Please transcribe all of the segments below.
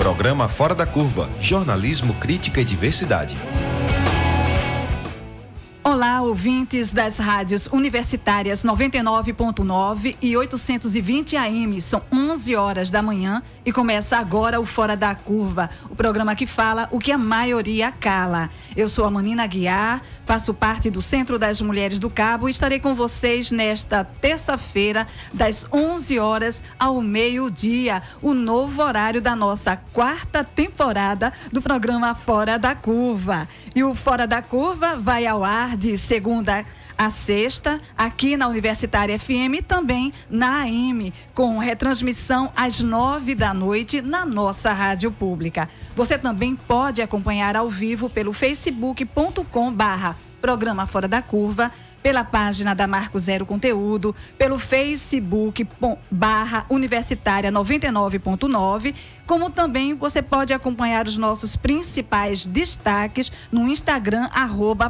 Programa Fora da Curva, jornalismo, crítica e diversidade. Olá, ouvintes das rádios universitárias 99.9 e 820 AM. São 11 horas da manhã e começa agora o Fora da Curva, o programa que fala o que a maioria cala. Eu sou a Manina Aguiar, faço parte do Centro das Mulheres do Cabo e estarei com vocês nesta terça-feira, das 11 horas ao meio-dia, o novo horário da nossa quarta temporada do programa Fora da Curva. E o Fora da Curva vai ao ar de segunda a sexta, aqui na Universitária FM e também na AM, com retransmissão às 9 da noite na nossa rádio pública. Você também pode acompanhar ao vivo pelo facebook.com/programa Fora da Curva, pela página da Marco Zero Conteúdo, pelo facebook.com/Universitária 99.9, como também você pode acompanhar os nossos principais destaques no Instagram,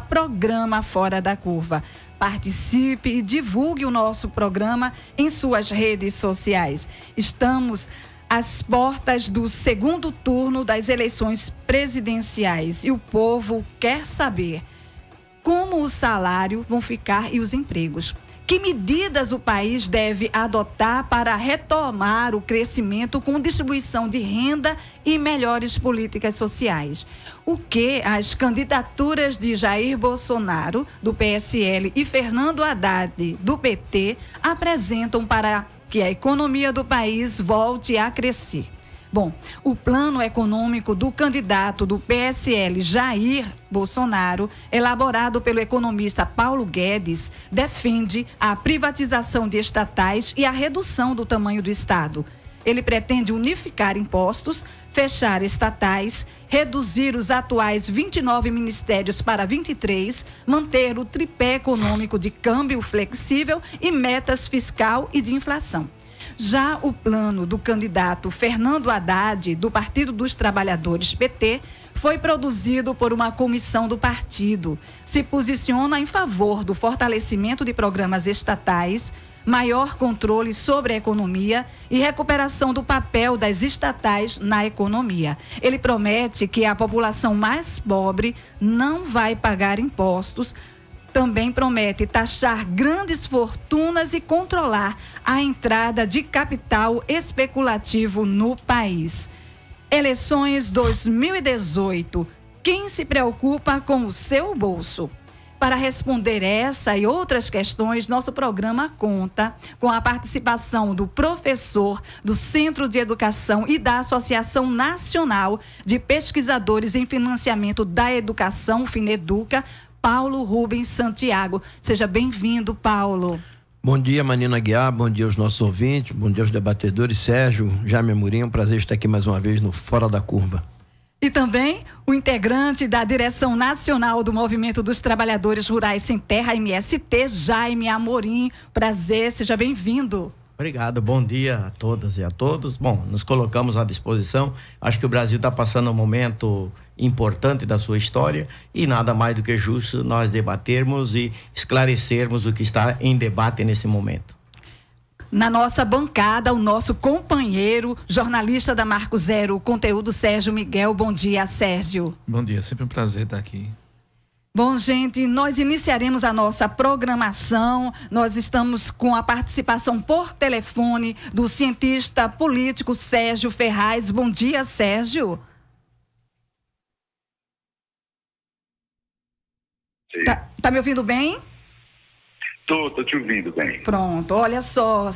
@Programa Fora da Curva. Participe e divulgue o nosso programa em suas redes sociais. Estamos às portas do segundo turno das eleições presidenciais e o povo quer saber como o salário vão ficar e os empregos. Que medidas o país deve adotar para retomar o crescimento com distribuição de renda e melhores políticas sociais? O que as candidaturas de Jair Bolsonaro, do PSL, e Fernando Haddad, do PT, apresentam para que a economia do país volte a crescer? Bom, o plano econômico do candidato do PSL, Jair Bolsonaro, elaborado pelo economista Paulo Guedes, defende a privatização de estatais e a redução do tamanho do Estado. Ele pretende unificar impostos, fechar estatais, reduzir os atuais 29 ministérios para 23, manter o tripé econômico de câmbio flexível e metas fiscal e de inflação. Já o plano do candidato Fernando Haddad, do Partido dos Trabalhadores, PT, foi produzido por uma comissão do partido. Se posiciona em favor do fortalecimento de programas estatais, maior controle sobre a economia e recuperação do papel das estatais na economia. Ele promete que a população mais pobre não vai pagar impostos. Também promete taxar grandes fortunas e controlar a entrada de capital especulativo no país. Eleições 2018. Quem se preocupa com o seu bolso? Para responder essa e outras questões, nosso programa conta com a participação do professor do Centro de Educação e da Associação Nacional de Pesquisadores em Financiamento da Educação, FINEDUCA, Paulo Rubens Santiago. Seja bem-vindo, Paulo. Bom dia, Manina Aguiar, bom dia aos nossos ouvintes, bom dia aos debatedores. Sérgio, Jaime Amorim, é um prazer estar aqui mais uma vez no Fora da Curva. E também o integrante da Direção Nacional do Movimento dos Trabalhadores Rurais Sem Terra, MST, Jaime Amorim. Prazer, seja bem-vindo. Obrigado, bom dia a todas e a todos. Bom, nos colocamos à disposição. Acho que o Brasil está passando um momento importante da sua história e nada mais do que justo nós debatermos e esclarecermos o que está em debate nesse momento. Na nossa bancada, o nosso companheiro, jornalista da Marco Zero Conteúdo, Sérgio Miguel. Bom dia, Sérgio. Bom dia, sempre um prazer estar aqui. Bom, gente, nós iniciaremos a nossa programação. Nós estamos com a participação por telefone do cientista político Sérgio Ferraz. Bom dia, Sérgio. Tá me ouvindo bem? Tô te ouvindo bem. Pronto, olha só,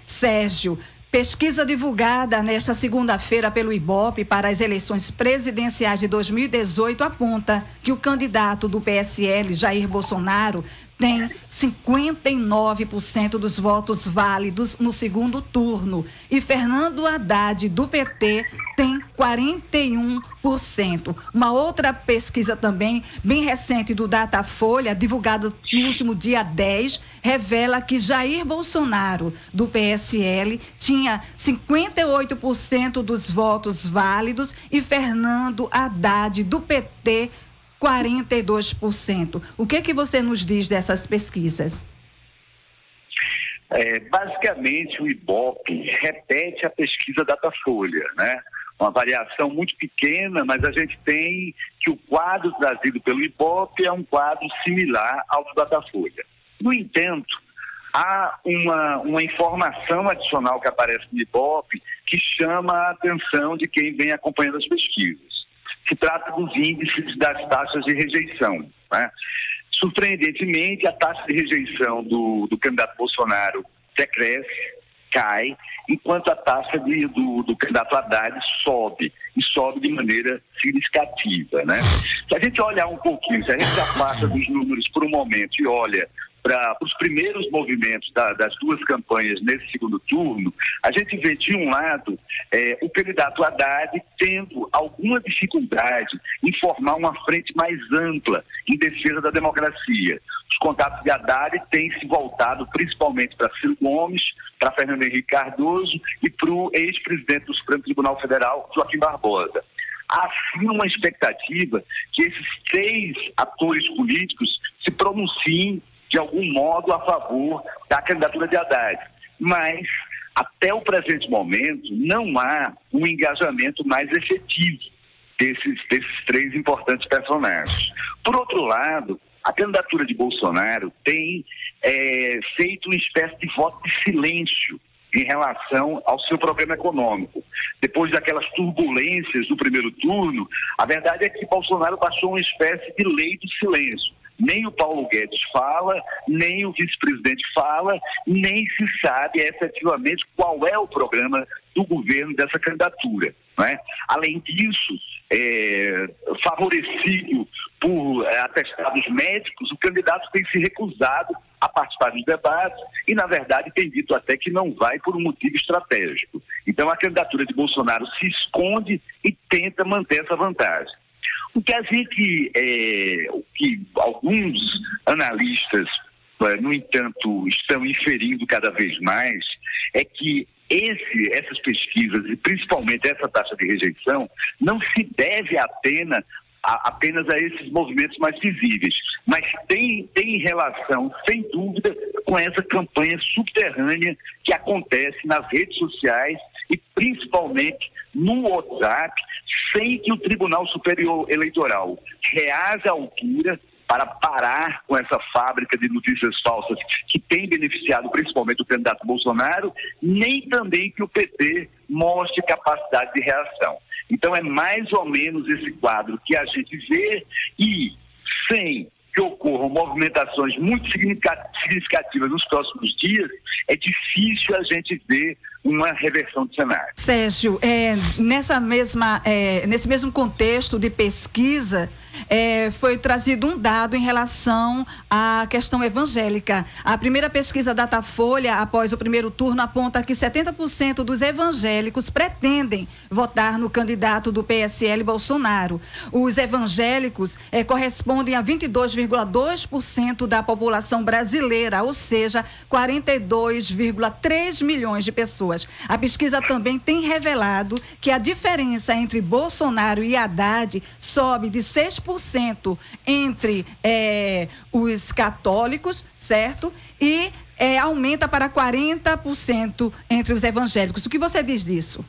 Sérgio, pesquisa divulgada nesta segunda-feira pelo IBOPE para as eleições presidenciais de 2018 aponta que o candidato do PSL, Jair Bolsonaro, tem 59% dos votos válidos no segundo turno e Fernando Haddad, do PT, tem 41%. Uma outra pesquisa também, bem recente, do Datafolha, divulgada no último dia 10, revela que Jair Bolsonaro, do PSL, tinha 58% dos votos válidos e Fernando Haddad, do PT, 42%. O que você nos diz dessas pesquisas? Basicamente, o IBOPE repete a pesquisa Datafolha, né? uma variação muito pequena, mas a gente tem que o quadro trazido pelo IBOPE é um quadro similar ao do Datafolha. No entanto, há uma informação adicional que aparece no IBOPE que chama a atenção de quem vem acompanhando as pesquisas. Se trata dos índices das taxas de rejeição, né? Surpreendentemente, a taxa de rejeição do candidato Bolsonaro decresce, cai, enquanto a taxa do candidato Haddad sobe, e sobe de maneira significativa, né? Se a gente olhar um pouquinho, se a gente afasta dos números por um momento e olha para os primeiros movimentos das duas campanhas nesse segundo turno, a gente vê, de um lado, o candidato Haddad tendo alguma dificuldade em formar uma frente mais ampla em defesa da democracia. Os contatos de Haddad têm se voltado principalmente para Ciro Gomes, para Fernando Henrique Cardoso e para o ex-presidente do Supremo Tribunal Federal, Joaquim Barbosa. Há, sim, uma expectativa que esses 3 atores políticos se pronunciem de algum modo a favor da candidatura de Haddad. Mas, até o presente momento, não há um engajamento mais efetivo desses 3 importantes personagens. Por outro lado, a candidatura de Bolsonaro tem feito uma espécie de voto de silêncio em relação ao seu programa econômico. Depois daquelas turbulências do primeiro turno, a verdade é que Bolsonaro baixou uma espécie de lei do silêncio. Nem o Paulo Guedes fala, nem o vice-presidente fala, nem se sabe efetivamente qual é o programa do governo dessa candidatura, não é? Além disso, favorecido por atestados médicos, o candidato tem se recusado a participar dos debates e, na verdade, tem dito até que não vai por um motivo estratégico. Então, a candidatura de Bolsonaro se esconde e tenta manter essa vantagem. O que o que alguns analistas, no entanto, estão inferindo cada vez mais, é que essas pesquisas, e principalmente essa taxa de rejeição, não se deve apenas a esses movimentos mais visíveis, mas tem relação, sem dúvida, com essa campanha subterrânea que acontece nas redes sociais e principalmente no WhatsApp, sem que o Tribunal Superior Eleitoral reaja à altura para parar com essa fábrica de notícias falsas que tem beneficiado principalmente o candidato Bolsonaro, nem também que o PT mostre capacidade de reação. Então é mais ou menos esse quadro que a gente vê, e sem que ocorram movimentações muito significativas nos próximos dias, é difícil a gente ver uma reversão de cenário. Sérgio, nesse mesmo contexto de pesquisa, foi trazido um dado em relação à questão evangélica. A primeira pesquisa Datafolha, após o primeiro turno, aponta que 70% dos evangélicos pretendem votar no candidato do PSL, Bolsonaro. Os evangélicos correspondem a 22,2% da população brasileira, ou seja, 42,3 milhões de pessoas. A pesquisa também tem revelado que a diferença entre Bolsonaro e Haddad sobe de 6% entre os católicos, certo? E aumenta para 40% entre os evangélicos. O que você diz disso?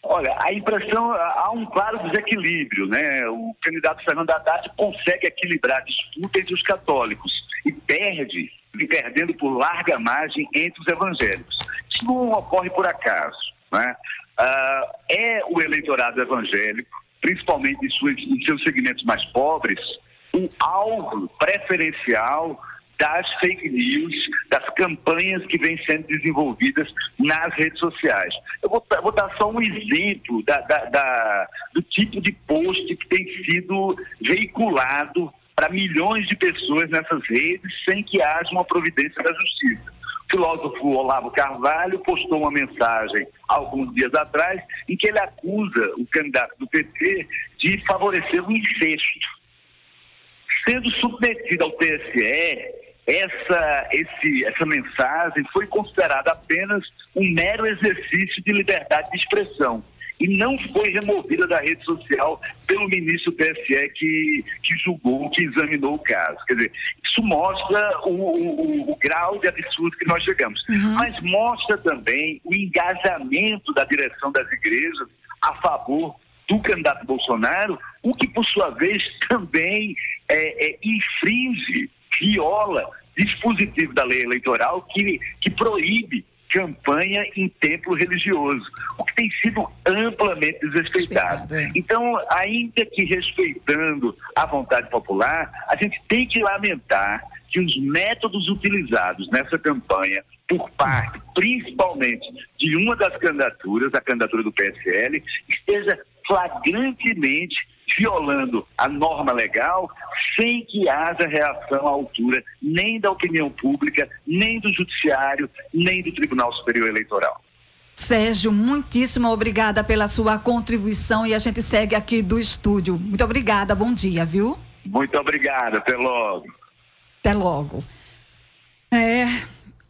Olha, a impressão, há um claro desequilíbrio, né? O candidato Fernando Haddad consegue equilibrar a disputa entre os católicos e perdendo por larga margem entre os evangélicos. Isso não ocorre por acaso, né? O eleitorado evangélico, principalmente em seus segmentos mais pobres, o alvo preferencial das fake news, das campanhas que vêm sendo desenvolvidas nas redes sociais. Eu vou dar só um exemplo do tipo de post que tem sido veiculado para milhões de pessoas nessas redes sem que haja uma providência da justiça. O filósofo Olavo Carvalho postou uma mensagem alguns dias atrás em que ele acusa o candidato do PT de favorecer o incesto. Sendo submetido ao TSE, essa mensagem foi considerada apenas um mero exercício de liberdade de expressão e não foi removida da rede social pelo ministro do TSE que julgou, que examinou o caso. Quer dizer, isso mostra o grau de absurdo que nós chegamos. Mas mostra também o engajamento da direção das igrejas a favor do candidato Bolsonaro, o que, por sua vez, também infringe, viola dispositivo da lei eleitoral que proíbe campanha em templo religioso, o que tem sido amplamente desrespeitado. Então, ainda que respeitando a vontade popular, a gente tem que lamentar que os métodos utilizados nessa campanha, por parte, principalmente, de uma das candidaturas, a candidatura do PSL, esteja flagrantemente violando a norma legal, sem que haja reação à altura nem da opinião pública, nem do judiciário, nem do Tribunal Superior Eleitoral. Sérgio, muitíssimo obrigada pela sua contribuição e a gente segue aqui do estúdio. Muito obrigada, bom dia, viu? Muito obrigada, até logo. Até logo.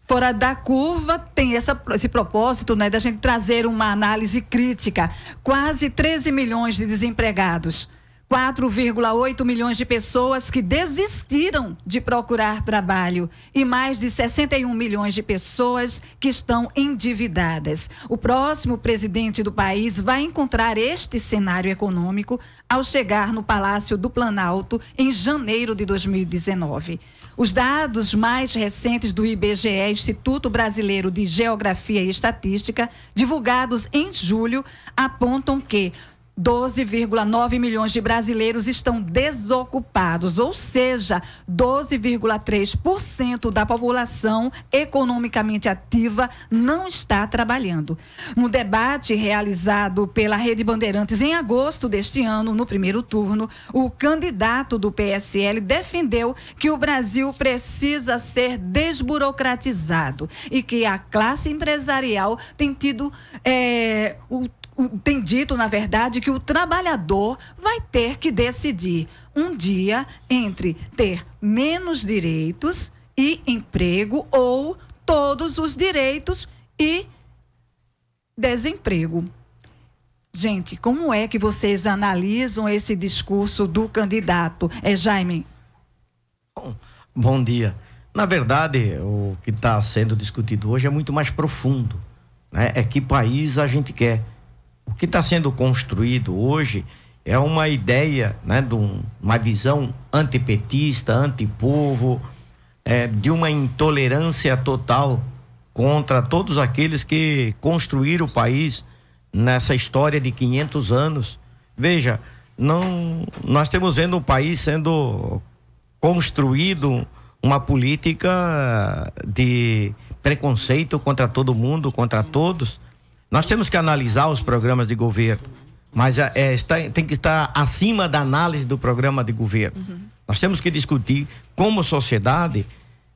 Fora da curva tem esse propósito, né, da gente trazer uma análise crítica. Quase 13 milhões de desempregados, 4,8 milhões de pessoas que desistiram de procurar trabalho e mais de 61 milhões de pessoas que estão endividadas. O próximo presidente do país vai encontrar este cenário econômico ao chegar no Palácio do Planalto em janeiro de 2019. Os dados mais recentes do IBGE, Instituto Brasileiro de Geografia e Estatística, divulgados em julho, apontam que 12,9 milhões de brasileiros estão desocupados, ou seja, 12,3% da população economicamente ativa não está trabalhando. No debate realizado pela Rede Bandeirantes em agosto deste ano, no primeiro turno, o candidato do PSL defendeu que o Brasil precisa ser desburocratizado e que a classe empresarial tem dito, na verdade, que o trabalhador vai ter que decidir um dia entre ter menos direitos e emprego ou todos os direitos e desemprego. Gente, como é que vocês analisam esse discurso do candidato? Jaime? Bom dia. Na verdade, o que está sendo discutido hoje é muito mais profundo, né? É que país a gente quer. O que está sendo construído hoje é uma ideia, né, de uma visão antipetista, antipovo, de uma intolerância total contra todos aqueles que construíram o país nessa história de 500 anos. Veja, nós estamos vendo o país sendo construído uma política de preconceito contra todo mundo, contra todos. Nós temos que analisar os programas de governo, mas tem que estar acima da análise do programa de governo. Nós temos que discutir, como sociedade,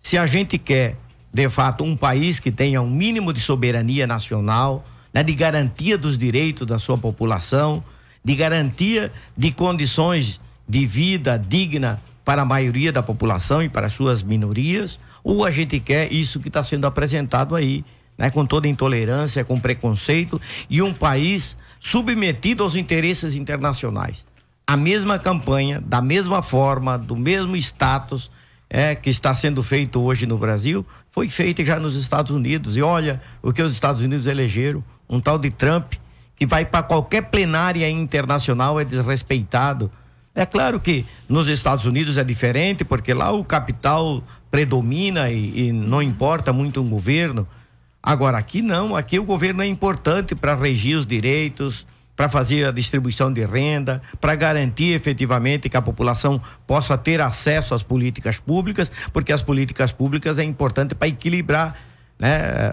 se a gente quer, de fato, um país que tenha um mínimo de soberania nacional, né, de garantia dos direitos da sua população, de garantia de condições de vida digna para a maioria da população e para as suas minorias, ou a gente quer isso que está sendo apresentado aí, né, com toda intolerância, com preconceito, e um país submetido aos interesses internacionais. A mesma campanha, da mesma forma, do mesmo status que está sendo feito hoje no Brasil, foi feita já nos Estados Unidos. E olha o que os Estados Unidos elegeram, um tal de Trump, que vai para qualquer plenária internacional, é desrespeitado. É claro que nos Estados Unidos é diferente, porque lá o capital predomina e não importa muito um governo. Agora, aqui não, aqui o governo é importante para regir os direitos, para fazer a distribuição de renda, para garantir efetivamente que a população possa ter acesso às políticas públicas, porque as políticas públicas é importante para equilibrar, né,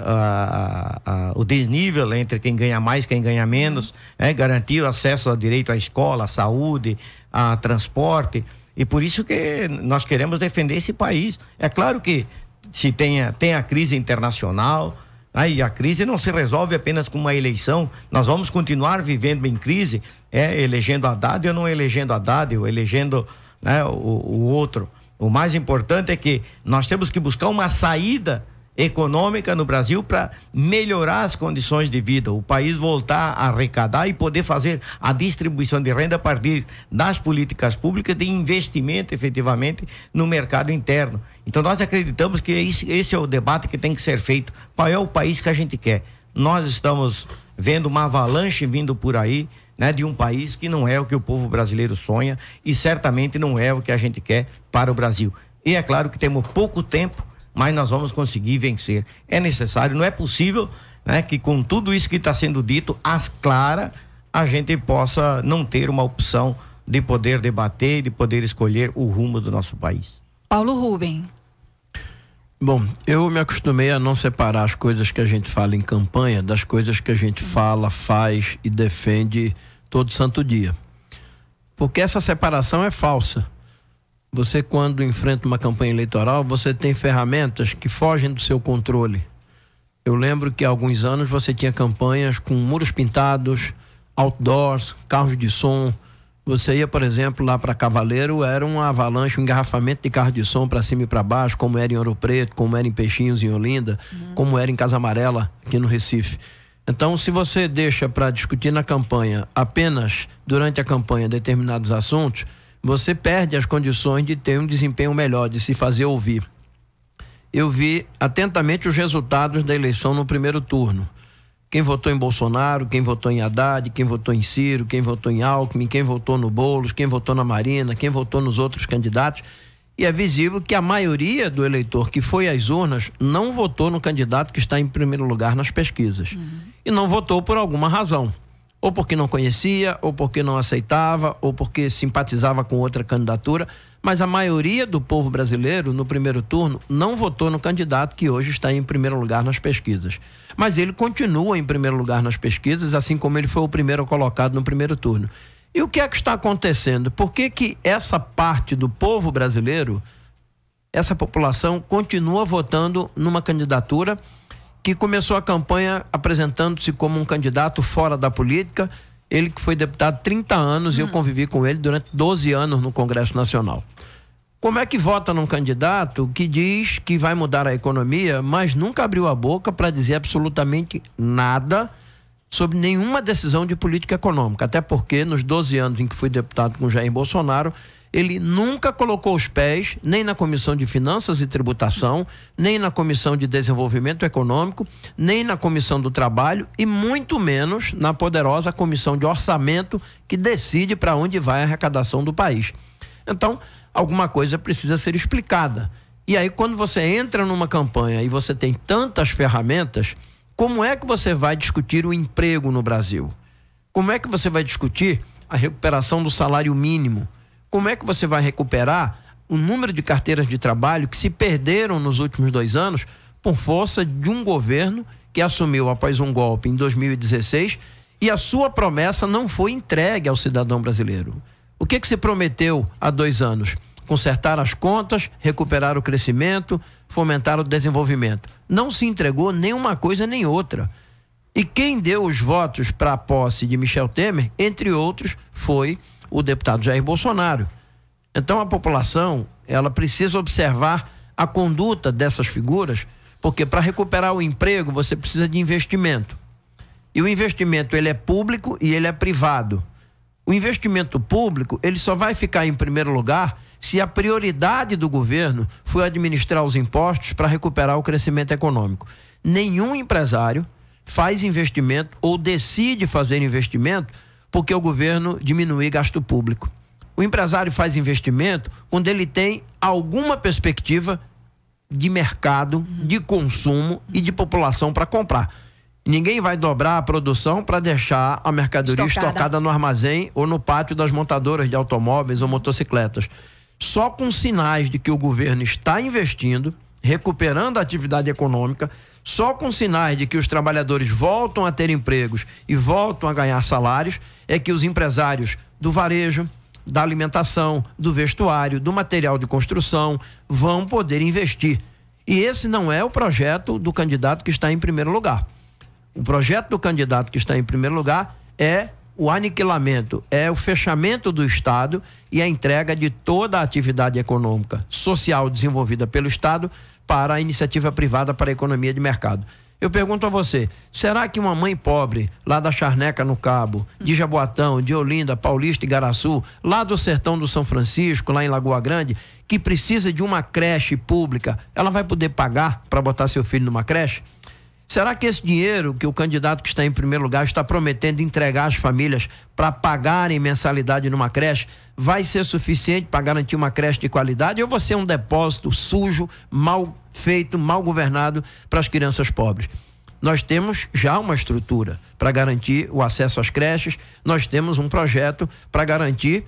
o desnível entre quem ganha mais e quem ganha menos, garantir o acesso ao direito à escola, à saúde, a transporte, e por isso que nós queremos defender esse país. É claro que se tem a crise internacional, aí a crise não se resolve apenas com uma eleição. Nós vamos continuar vivendo em crise, elegendo Haddad ou não elegendo Haddad, ou elegendo, né, o outro. O mais importante é que nós temos que buscar uma saída econômica no Brasil para melhorar as condições de vida, o país voltar a arrecadar e poder fazer a distribuição de renda a partir das políticas públicas de investimento efetivamente no mercado interno. Então nós acreditamos que esse é o debate que tem que ser feito. Qual é o país que a gente quer? Nós estamos vendo uma avalanche vindo por aí, né, de um país que não é o que o povo brasileiro sonha e certamente não é o que a gente quer para o Brasil. E é claro que temos pouco tempo, mas nós vamos conseguir vencer. É necessário, não é possível, né, que com tudo isso que está sendo dito, às claras, a gente possa não ter uma opção de poder debater, de poder escolher o rumo do nosso país. Paulo Rubem. Bom, eu me acostumei a não separar as coisas que a gente fala em campanha das coisas que a gente fala, faz e defende todo santo dia. Porque essa separação é falsa. Você, quando enfrenta uma campanha eleitoral, você tem ferramentas que fogem do seu controle. Eu lembro que há alguns anos você tinha campanhas com muros pintados, outdoors, carros de som. Você ia, por exemplo, lá para Cavaleiro, era uma avalanche, um engarrafamento de carro de som para cima e para baixo, como era em Ouro Preto, como era em Peixinhos, em Olinda, como era em Casa Amarela, aqui no Recife. Então, se você deixa para discutir na campanha, apenas durante a campanha, determinados assuntos, você perde as condições de ter um desempenho melhor, de se fazer ouvir. Eu vi atentamente os resultados da eleição no primeiro turno. Quem votou em Bolsonaro, quem votou em Haddad, quem votou em Ciro, quem votou em Alckmin, quem votou no Boulos, quem votou na Marina, quem votou nos outros candidatos. E é visível que a maioria do eleitor que foi às urnas não votou no candidato que está em primeiro lugar nas pesquisas. E não votou por alguma razão. Ou porque não conhecia, ou porque não aceitava, ou porque simpatizava com outra candidatura. Mas a maioria do povo brasileiro, no primeiro turno, não votou no candidato que hoje está em primeiro lugar nas pesquisas. Mas ele continua em primeiro lugar nas pesquisas, assim como ele foi o primeiro colocado no primeiro turno. E o que é que está acontecendo? Por que que essa parte do povo brasileiro, essa população, continua votando numa candidatura que começou a campanha apresentando-se como um candidato fora da política? Ele que foi deputado 30 anos e eu convivi com ele durante 12 anos no Congresso Nacional. Como é que vota num candidato que diz que vai mudar a economia, mas nunca abriu a boca para dizer absolutamente nada sobre nenhuma decisão de política econômica? Até porque nos 12 anos em que fui deputado com Jair Bolsonaro, ele nunca colocou os pés nem na Comissão de Finanças e Tributação, nem na Comissão de Desenvolvimento Econômico, nem na Comissão do Trabalho e muito menos na poderosa Comissão de Orçamento que decide para onde vai a arrecadação do país. Então, alguma coisa precisa ser explicada. E aí, quando você entra numa campanha e você tem tantas ferramentas, como é que você vai discutir o emprego no Brasil? Como é que você vai discutir a recuperação do salário mínimo? Como é que você vai recuperar o número de carteiras de trabalho que se perderam nos últimos 2 anos por força de um governo que assumiu após um golpe em 2016 e a sua promessa não foi entregue ao cidadão brasileiro? O que se prometeu há 2 anos? Consertar as contas, recuperar o crescimento, fomentar o desenvolvimento. Não se entregou nem uma coisa nem outra. E quem deu os votos para a posse de Michel Temer, entre outros, foi o deputado Jair Bolsonaro. Então a população, ela precisa observar a conduta dessas figuras, porque para recuperar o emprego você precisa de investimento. E o investimento, ele é público e ele é privado. O investimento público, ele só vai ficar em primeiro lugar se a prioridade do governo for administrar os impostos para recuperar o crescimento econômico. Nenhum empresário faz investimento ou decide fazer investimento porque o governo diminui gasto público. O empresário faz investimento quando ele tem alguma perspectiva de mercado, de consumo e de população para comprar. Ninguém vai dobrar a produção para deixar a mercadoria estocada no armazém ou no pátio das montadoras de automóveis ou motocicletas. Só com sinais de que o governo está investindo, recuperando a atividade econômica, só com sinais de que os trabalhadores voltam a ter empregos e voltam a ganhar salários, é que os empresários do varejo, da alimentação, do vestuário, do material de construção vão poder investir. E esse não é o projeto do candidato que está em primeiro lugar. O projeto do candidato que está em primeiro lugar é o aniquilamento, é o fechamento do Estado e a entrega de toda a atividade econômica, social desenvolvida pelo Estado para a iniciativa privada, para a economia de mercado. Eu pergunto a você, será que uma mãe pobre, lá da Charneca no Cabo, de Jaboatão, de Olinda, Paulista e Igaraçu, lá do sertão do São Francisco, lá em Lagoa Grande, que precisa de uma creche pública, ela vai poder pagar para botar seu filho numa creche? Será que esse dinheiro que o candidato que está em primeiro lugar está prometendo entregar às famílias para pagarem mensalidade numa creche vai ser suficiente para garantir uma creche de qualidade, ou vai ser um depósito sujo, mal feito, mal governado para as crianças pobres? Nós temos já uma estrutura para garantir o acesso às creches, nós temos um projeto para garantir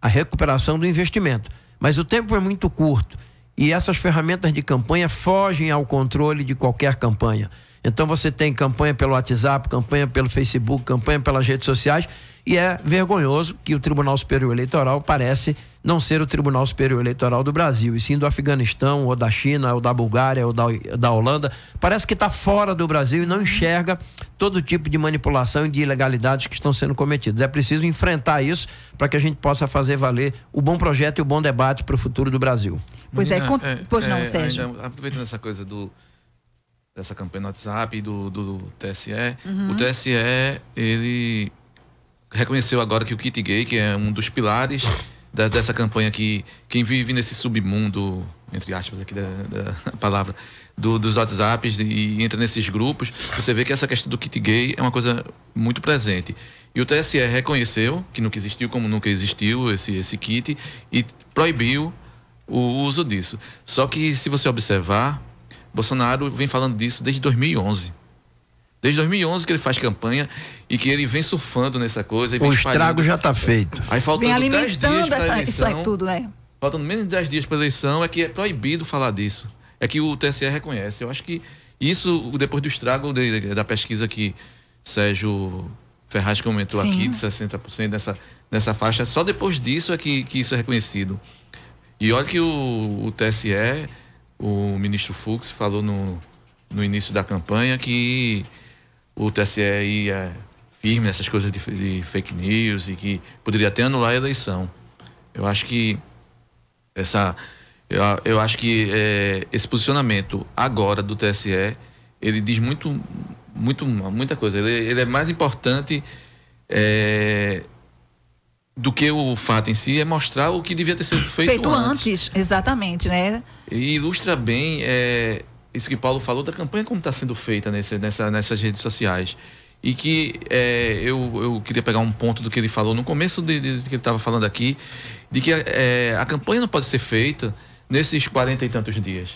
a recuperação do investimento, mas o tempo é muito curto e essas ferramentas de campanha fogem ao controle de qualquer campanha. Então você tem campanha pelo WhatsApp, campanha pelo Facebook, campanha pelas redes sociais, e é vergonhoso que o Tribunal Superior Eleitoral parece não ser o Tribunal Superior Eleitoral do Brasil, e sim do Afeganistão, ou da China, ou da Bulgária, ou da Holanda. Parece que está fora do Brasil e não enxerga todo tipo de manipulação e de ilegalidades que estão sendo cometidas. É preciso enfrentar isso para que a gente possa fazer valer o bom projeto e o bom debate para o futuro do Brasil. Pois pois não, Sérgio. Ainda, aproveitando essa coisa dessa campanha no WhatsApp e do TSE, o TSE, ele reconheceu agora que o kit gay, que é um dos pilares dessa campanha, que quem vive nesse submundo, entre aspas aqui da palavra, dos WhatsApps e entra nesses grupos, você vê que essa questão do kit gay é uma coisa muito presente. E o TSE reconheceu que nunca existiu, como nunca existiu esse kit, e proibiu o uso disso. Só que, se você observar, Bolsonaro vem falando disso desde 2011. Desde 2011 que ele faz campanha e que ele vem surfando nessa coisa. O estrago já está feito. Aí faltando 10 dias para a eleição. Isso é tudo, né? Faltando menos de 10 dias para a eleição, é que é proibido falar disso. É que o TSE reconhece. Eu acho que isso, depois do estrago da pesquisa que Sérgio Ferraz comentou aqui, de 60% nessa faixa, só depois disso é que isso é reconhecido. E olha que o TSE, o ministro Fux falou no início da campanha que o TSE ia firme nessas coisas de fake news e que poderia até anular a eleição. Eu acho que esse posicionamento agora do TSE, ele diz muita coisa. Ele é mais importante do que o fato em si, é mostrar o que devia ter sido feito antes. Exatamente, né? E ilustra bem isso que Paulo falou da campanha, como está sendo feita nessas redes sociais. E que eu queria pegar um ponto do que ele falou no começo que ele estava falando aqui, de que a campanha não pode ser feita nesses 40 e tantos dias.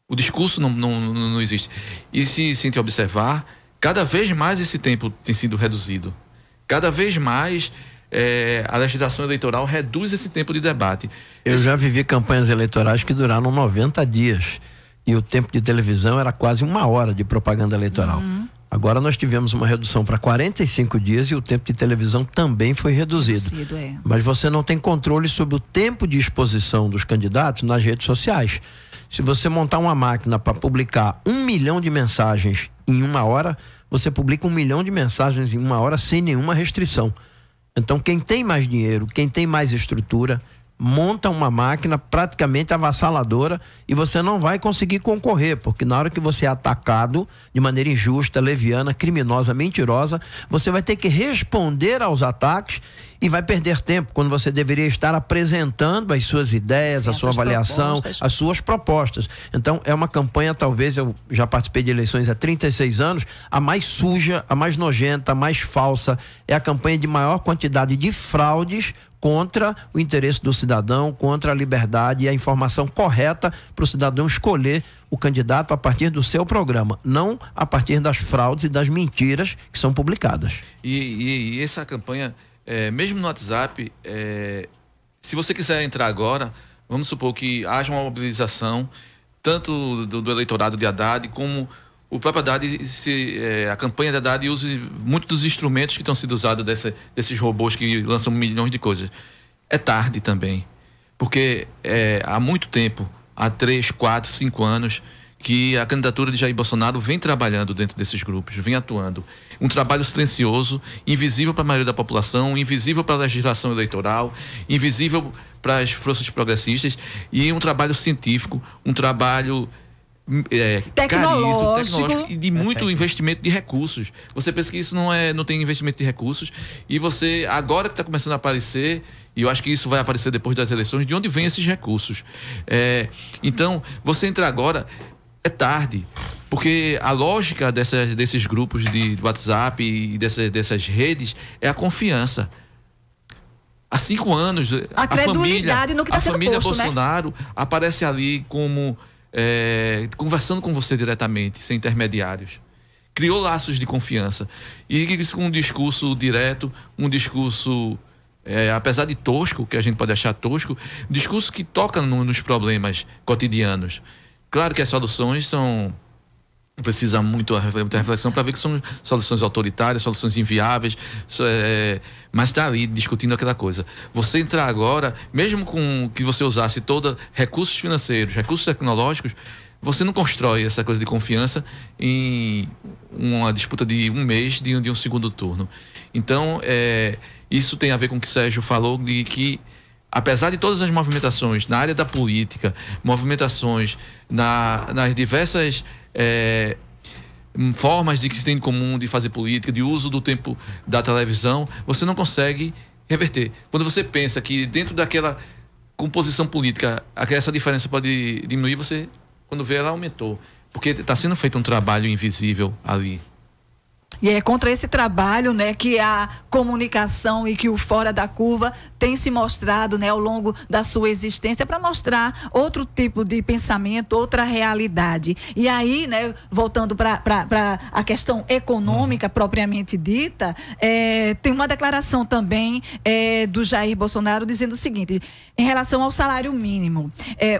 O discurso não existe. E se a gente observar, cada vez mais esse tempo tem sido reduzido. Cada vez mais a legislação eleitoral reduz esse tempo de debate. Eu já vivi campanhas eleitorais que duraram 90 dias. E o tempo de televisão era quase 1 hora de propaganda eleitoral. Agora nós tivemos uma redução para 45 dias e o tempo de televisão também foi reduzido. Mas você não tem controle sobre o tempo de exposição dos candidatos nas redes sociais. Se você montar uma máquina para publicar 1 milhão de mensagens em 1 hora, você publica 1 milhão de mensagens em 1 hora sem nenhuma restrição. Então, quem tem mais dinheiro, quem tem mais estrutura, monta uma máquina praticamente avassaladora e você não vai conseguir concorrer, porque na hora que você é atacado de maneira injusta, leviana, criminosa, mentirosa, você vai ter que responder aos ataques e vai perder tempo quando você deveria estar apresentando as suas ideias, a sua avaliação, as suas propostas. Então é uma campanha, talvez, eu já participei de eleições há 36 anos, a mais suja, a mais nojenta, a mais falsa, é a campanha de maior quantidade de fraudes contra o interesse do cidadão, contra a liberdade e a informação correta para o cidadão escolher o candidato a partir do seu programa, não a partir das fraudes e das mentiras que são publicadas. E essa campanha, mesmo no WhatsApp, se você quiser entrar agora, vamos supor que haja uma mobilização tanto do eleitorado de Haddad, como o próprio Haddad, a campanha de Haddad usa muitos dos instrumentos que estão sendo usados desses robôs que lançam milhões de coisas. É tarde também, porque há muito tempo, há 3, 4, 5 anos, que a candidatura de Jair Bolsonaro vem trabalhando dentro desses grupos, vem atuando. Um trabalho silencioso, invisível para a maioria da população, invisível para a legislação eleitoral, invisível para as forças progressistas, e um trabalho científico, um trabalho tecnológico e de muito investimento de recursos. Você pensa que isso não tem investimento de recursos, e você, agora que está começando a aparecer, e eu acho que isso vai aparecer depois das eleições, de onde vêm esses recursos. Então, você entra agora, é tarde, porque a lógica desses grupos de WhatsApp e dessas redes é a confiança. Há 5 anos, a credulidade no que está sendo família posto, Bolsonaro, né, aparece ali como conversando com você diretamente, sem intermediários. Criou laços de confiança. E isso com um discurso direto, um discurso, apesar de tosco, que a gente pode achar tosco, um discurso que toca nos problemas cotidianos. Claro que as soluções precisa muita reflexão para ver que são soluções autoritárias, soluções inviáveis, mas está ali discutindo aquela coisa. Você entrar agora, mesmo com que você usasse recursos financeiros, recursos tecnológicos, você não constrói essa coisa de confiança em uma disputa de um mês de um segundo turno. Então, isso tem a ver com o que o Sérgio falou, de que apesar de todas as movimentações na área da política, movimentações nas diversas formas de que se tem em comum de fazer política, de uso do tempo da televisão, você não consegue reverter. Quando você pensa que dentro daquela composição política essa diferença pode diminuir, você, quando vê, ela aumentou. Porque está sendo feito um trabalho invisível ali. E é contra esse trabalho, né, que a comunicação e que o Fora da Curva tem se mostrado, né, ao longo da sua existência, para mostrar outro tipo de pensamento, outra realidade. E aí, né, voltando para a questão econômica propriamente dita, tem uma declaração também do Jair Bolsonaro dizendo o seguinte: em relação ao salário mínimo,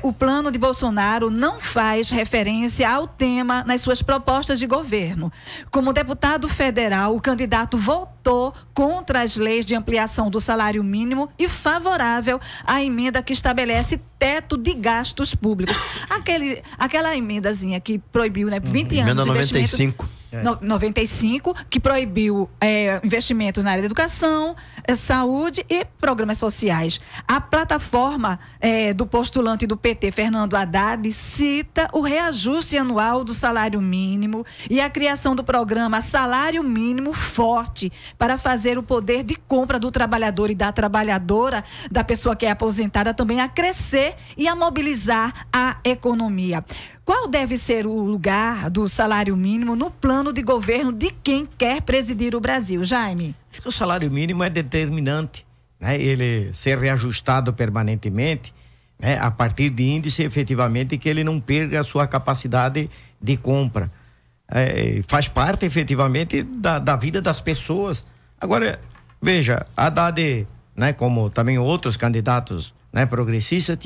o plano de Bolsonaro não faz referência ao tema nas suas propostas de governo. Como deputado federal, o candidato votou contra as leis de ampliação do salário mínimo e favorável à emenda que estabelece teto de gastos públicos. Aquela emendazinha que proibiu, né, 20 anos de investimento. 95, que proibiu investimentos na área da educação, saúde e programas sociais. A plataforma do postulante do PT, Fernando Haddad, cita o reajuste anual do salário mínimo e a criação do programa Salário Mínimo Forte para fazer o poder de compra do trabalhador e da trabalhadora, da pessoa que é aposentada, também a crescer e a mobilizar a economia. Qual deve ser o lugar do salário mínimo no plano de governo de quem quer presidir o Brasil, Jaime? O salário mínimo é determinante, né? Ele ser reajustado permanentemente, né? A partir de índice, efetivamente, que ele não perca a sua capacidade de compra. Faz parte, efetivamente, da vida das pessoas. Agora, veja, Haddad, né, como também outros candidatos, né, progressistas,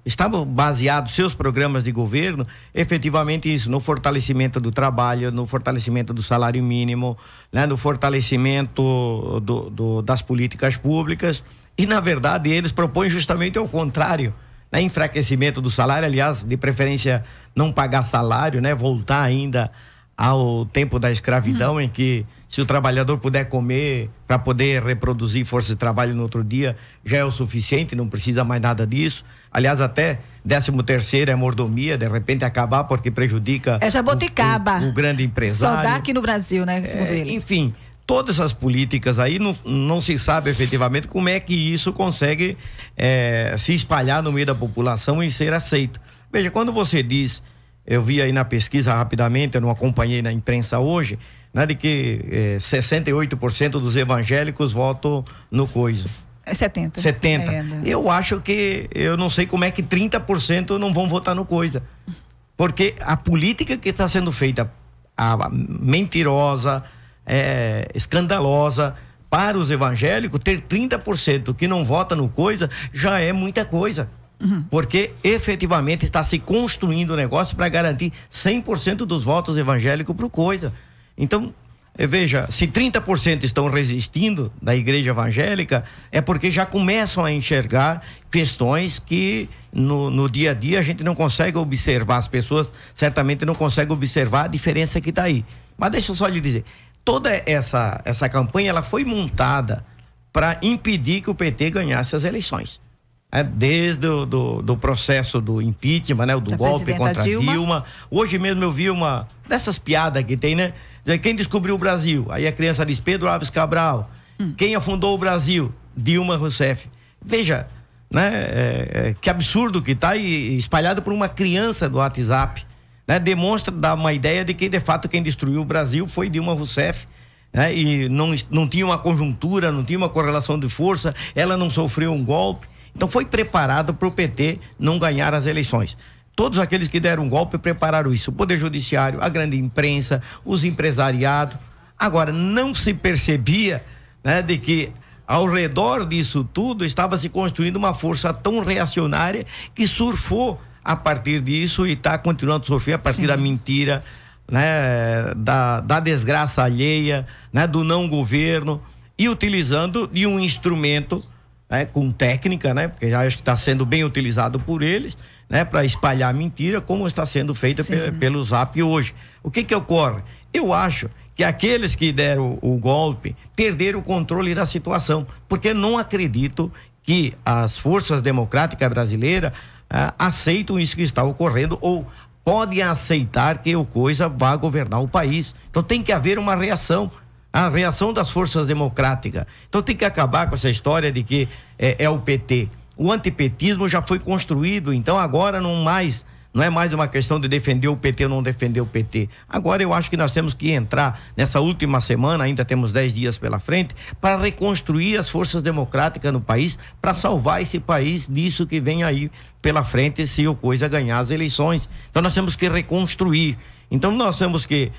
estavam baseados seus programas de governo, efetivamente isso, no fortalecimento do trabalho, no fortalecimento do salário mínimo, né, no fortalecimento das políticas públicas, e na verdade eles propõem justamente ao contrário, né, enfraquecimento do salário, aliás, de preferência não pagar salário, né, voltar ainda ao tempo da escravidão, em que se o trabalhador puder comer para poder reproduzir força de trabalho no outro dia, já é o suficiente, não precisa mais nada disso. Aliás, até 13º é mordomia, de repente acabar porque prejudica jaboticaba, o grande empresário. Só dá aqui no Brasil, né? Enfim, todas essas políticas aí não se sabe efetivamente como é que isso consegue se espalhar no meio da população e ser aceito. Veja, quando você diz, eu vi aí na pesquisa rapidamente, eu não acompanhei na imprensa hoje, né, de que 68% dos evangélicos votam no coisa. 70. Eu acho que, eu não sei como é que 30% não vão votar no coisa. Porque a política que está sendo feita, a mentirosa, escandalosa, para os evangélicos, ter 30% que não vota no coisa, já é muita coisa. Porque efetivamente está se construindo o negócio para garantir 100% dos votos evangélicos para o coisa. Então, veja, se 30% estão resistindo da igreja evangélica, é porque já começam a enxergar questões que no dia a dia a gente não consegue observar, as pessoas certamente não conseguem observar a diferença que está aí. Mas deixa eu só lhe dizer, toda essa campanha, ela foi montada para impedir que o PT ganhasse as eleições. Desde do processo do impeachment, né, do golpe contra Dilma. Hoje mesmo eu vi uma dessas piadas que tem, né? Quem descobriu o Brasil? Aí a criança diz Pedro Alves Cabral. Quem afundou o Brasil? Dilma Rousseff. Veja, né? Que absurdo que está espalhado por uma criança do WhatsApp, né? Dá uma ideia de que de fato quem destruiu o Brasil foi Dilma Rousseff, né? E não tinha uma conjuntura, não tinha uma correlação de força, ela não sofreu um golpe. Então foi preparado para o PT não ganhar as eleições. Todos aqueles que deram um golpe prepararam isso. O Poder Judiciário, a grande imprensa, os empresariados. Agora, não se percebia, né, de que ao redor disso tudo estava se construindo uma força tão reacionária que surfou a partir disso e está continuando a surfar a partir da mentira, né, da desgraça alheia, né, do não governo, e utilizando de um instrumento, né, com técnica, né, porque já acho que está sendo bem utilizado por eles, né, para espalhar mentira, como está sendo feita pelo Zap hoje. O que ocorre? Eu acho que aqueles que deram o golpe perderam o controle da situação, porque não acredito que as forças democráticas brasileiras aceitam isso que está ocorrendo ou podem aceitar que o coisa vá governar o país. Então tem que haver uma reação. A reação das forças democráticas. Então tem que acabar com essa história de que é o PT. O antipetismo já foi construído, então agora não é mais uma questão de defender o PT ou não defender o PT. Agora eu acho que nós temos que entrar nessa última semana, ainda temos 10 dias pela frente, para reconstruir as forças democráticas no país, para salvar esse país disso que vem aí pela frente se o coisa ganhar as eleições. Então nós temos que reconstruir. Então nós temos que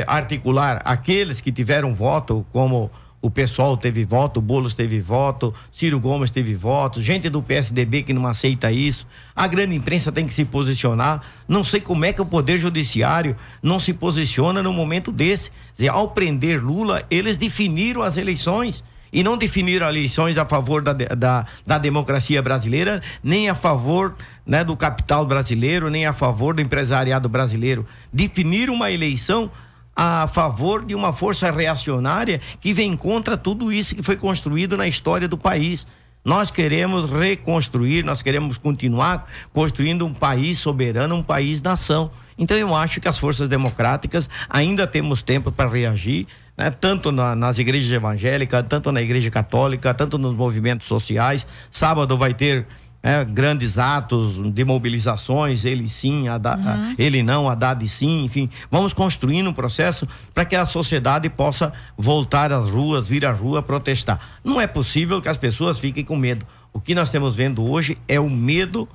articular aqueles que tiveram voto, como o pessoal teve voto, o Boulos teve voto, Ciro Gomes teve voto, gente do PSDB que não aceita isso, a grande imprensa tem que se posicionar. Não sei como é que o Poder Judiciário não se posiciona no momento desse. Quer dizer, ao prender Lula, eles definiram as eleições e não definiram eleições a favor da democracia brasileira, nem a favor, né, do capital brasileiro, nem a favor do empresariado brasileiro. Definiram uma eleição a favor de uma força reacionária que vem contra tudo isso que foi construído na história do país. Nós queremos reconstruir, nós queremos continuar construindo um país soberano, um país-nação. Então eu acho que as forças democráticas ainda temos tempo para reagir, né? Tanto nas igrejas evangélicas, tanto na igreja católica, tanto nos movimentos sociais. Sábado vai ter grandes atos de mobilizações, ele sim, ele não, Haddad sim, enfim, vamos construindo um processo para que a sociedade possa voltar às ruas, vir à rua protestar. Não é possível que as pessoas fiquem com medo. O que nós estamos vendo hoje é o medo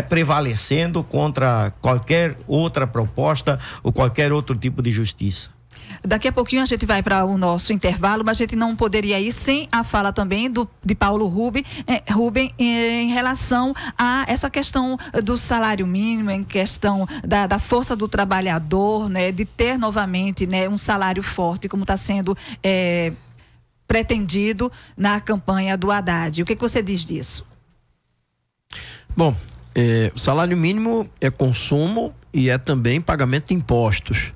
prevalecendo contra qualquer outra proposta ou qualquer outro tipo de justiça. Daqui a pouquinho a gente vai para o nosso intervalo, mas a gente não poderia ir sem a fala também de Paulo Rubem em relação a essa questão do salário mínimo, em questão da força do trabalhador, né, de ter novamente, né, um salário forte, como está sendo pretendido na campanha do Haddad. O que você diz disso? Bom, o salário mínimo é consumo e é também pagamento de impostos.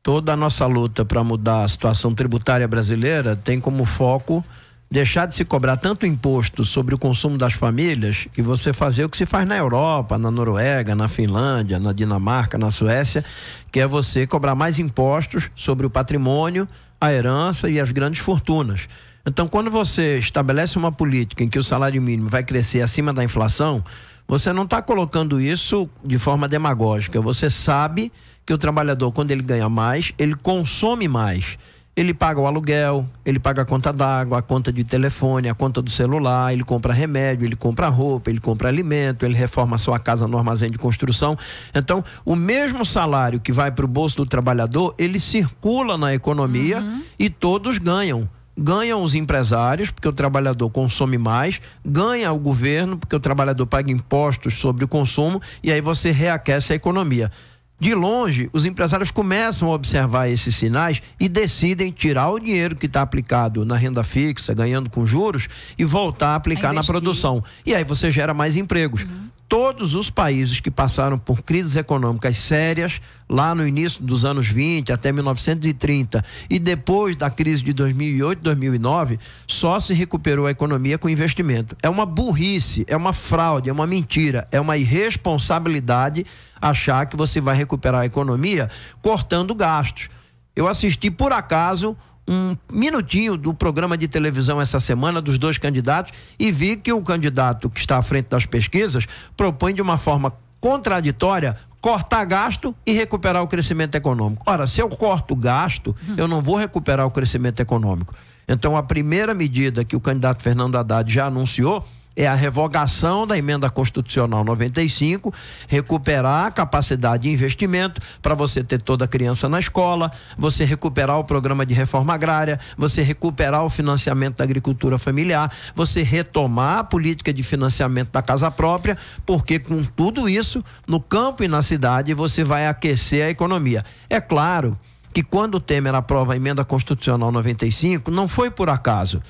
Toda a nossa luta para mudar a situação tributária brasileira tem como foco deixar de se cobrar tanto imposto sobre o consumo das famílias e você fazer o que se faz na Europa, na Noruega, na Finlândia, na Dinamarca, na Suécia, que é você cobrar mais impostos sobre o patrimônio, a herança e as grandes fortunas. Então, quando você estabelece uma política em que o salário mínimo vai crescer acima da inflação, você não está colocando isso de forma demagógica. Você sabe que o trabalhador, quando ele ganha mais, ele consome mais. Ele paga o aluguel, ele paga a conta d'água, a conta de telefone, a conta do celular, ele compra remédio, ele compra roupa, ele compra alimento, ele reforma a sua casa no armazém de construção. Então, o mesmo salário que vai para o bolso do trabalhador, ele circula na economia e todos ganham. Ganham os empresários, porque o trabalhador consome mais, ganha o governo, porque o trabalhador paga impostos sobre o consumo, e aí você reaquece a economia. De longe, os empresários começam a observar esses sinais e decidem tirar o dinheiro que está aplicado na renda fixa, ganhando com juros, e voltar a aplicar na produção. E aí você gera mais empregos. Todos os países que passaram por crises econômicas sérias, lá no início dos anos 20 até 1930, e depois da crise de 2008, 2009, só se recuperou a economia com investimento. É uma burrice, é uma fraude, é uma mentira, é uma irresponsabilidade achar que você vai recuperar a economia cortando gastos. Eu assisti, por acaso, um minutinho do programa de televisão essa semana dos dois candidatos e vi que o candidato que está à frente das pesquisas propõe de uma forma contraditória cortar gasto e recuperar o crescimento econômico. Ora, se eu corto gasto, eu não vou recuperar o crescimento econômico. Então, a primeira medida que o candidato Fernando Haddad já anunciou é a revogação da emenda constitucional 95, recuperar a capacidade de investimento para você ter toda criança na escola, você recuperar o programa de reforma agrária, você recuperar o financiamento da agricultura familiar, você retomar a política de financiamento da casa própria, porque com tudo isso, no campo e na cidade, você vai aquecer a economia. É claro que quando o Temer aprova a emenda constitucional 95, não foi por acaso.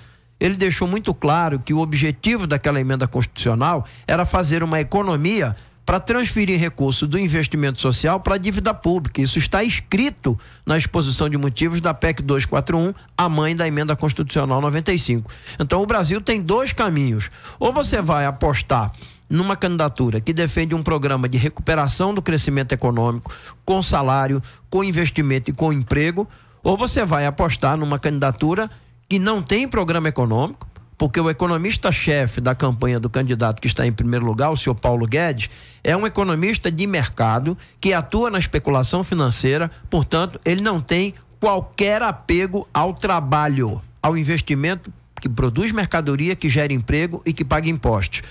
Ele deixou muito claro que o objetivo daquela emenda constitucional era fazer uma economia para transferir recursos do investimento social para a dívida pública. Isso está escrito na exposição de motivos da PEC 241, a mãe da emenda constitucional 95. Então o Brasil tem dois caminhos. Ou você vai apostar numa candidatura que defende um programa de recuperação do crescimento econômico, com salário, com investimento e com emprego, ou você vai apostar numa candidatura que não tem programa econômico, porque o economista-chefe da campanha do candidato que está em primeiro lugar, o senhor Paulo Guedes, é um economista de mercado que atua na especulação financeira, portanto, ele não tem qualquer apego ao trabalho, ao investimento que produz mercadoria, que gera emprego e que paga impostos.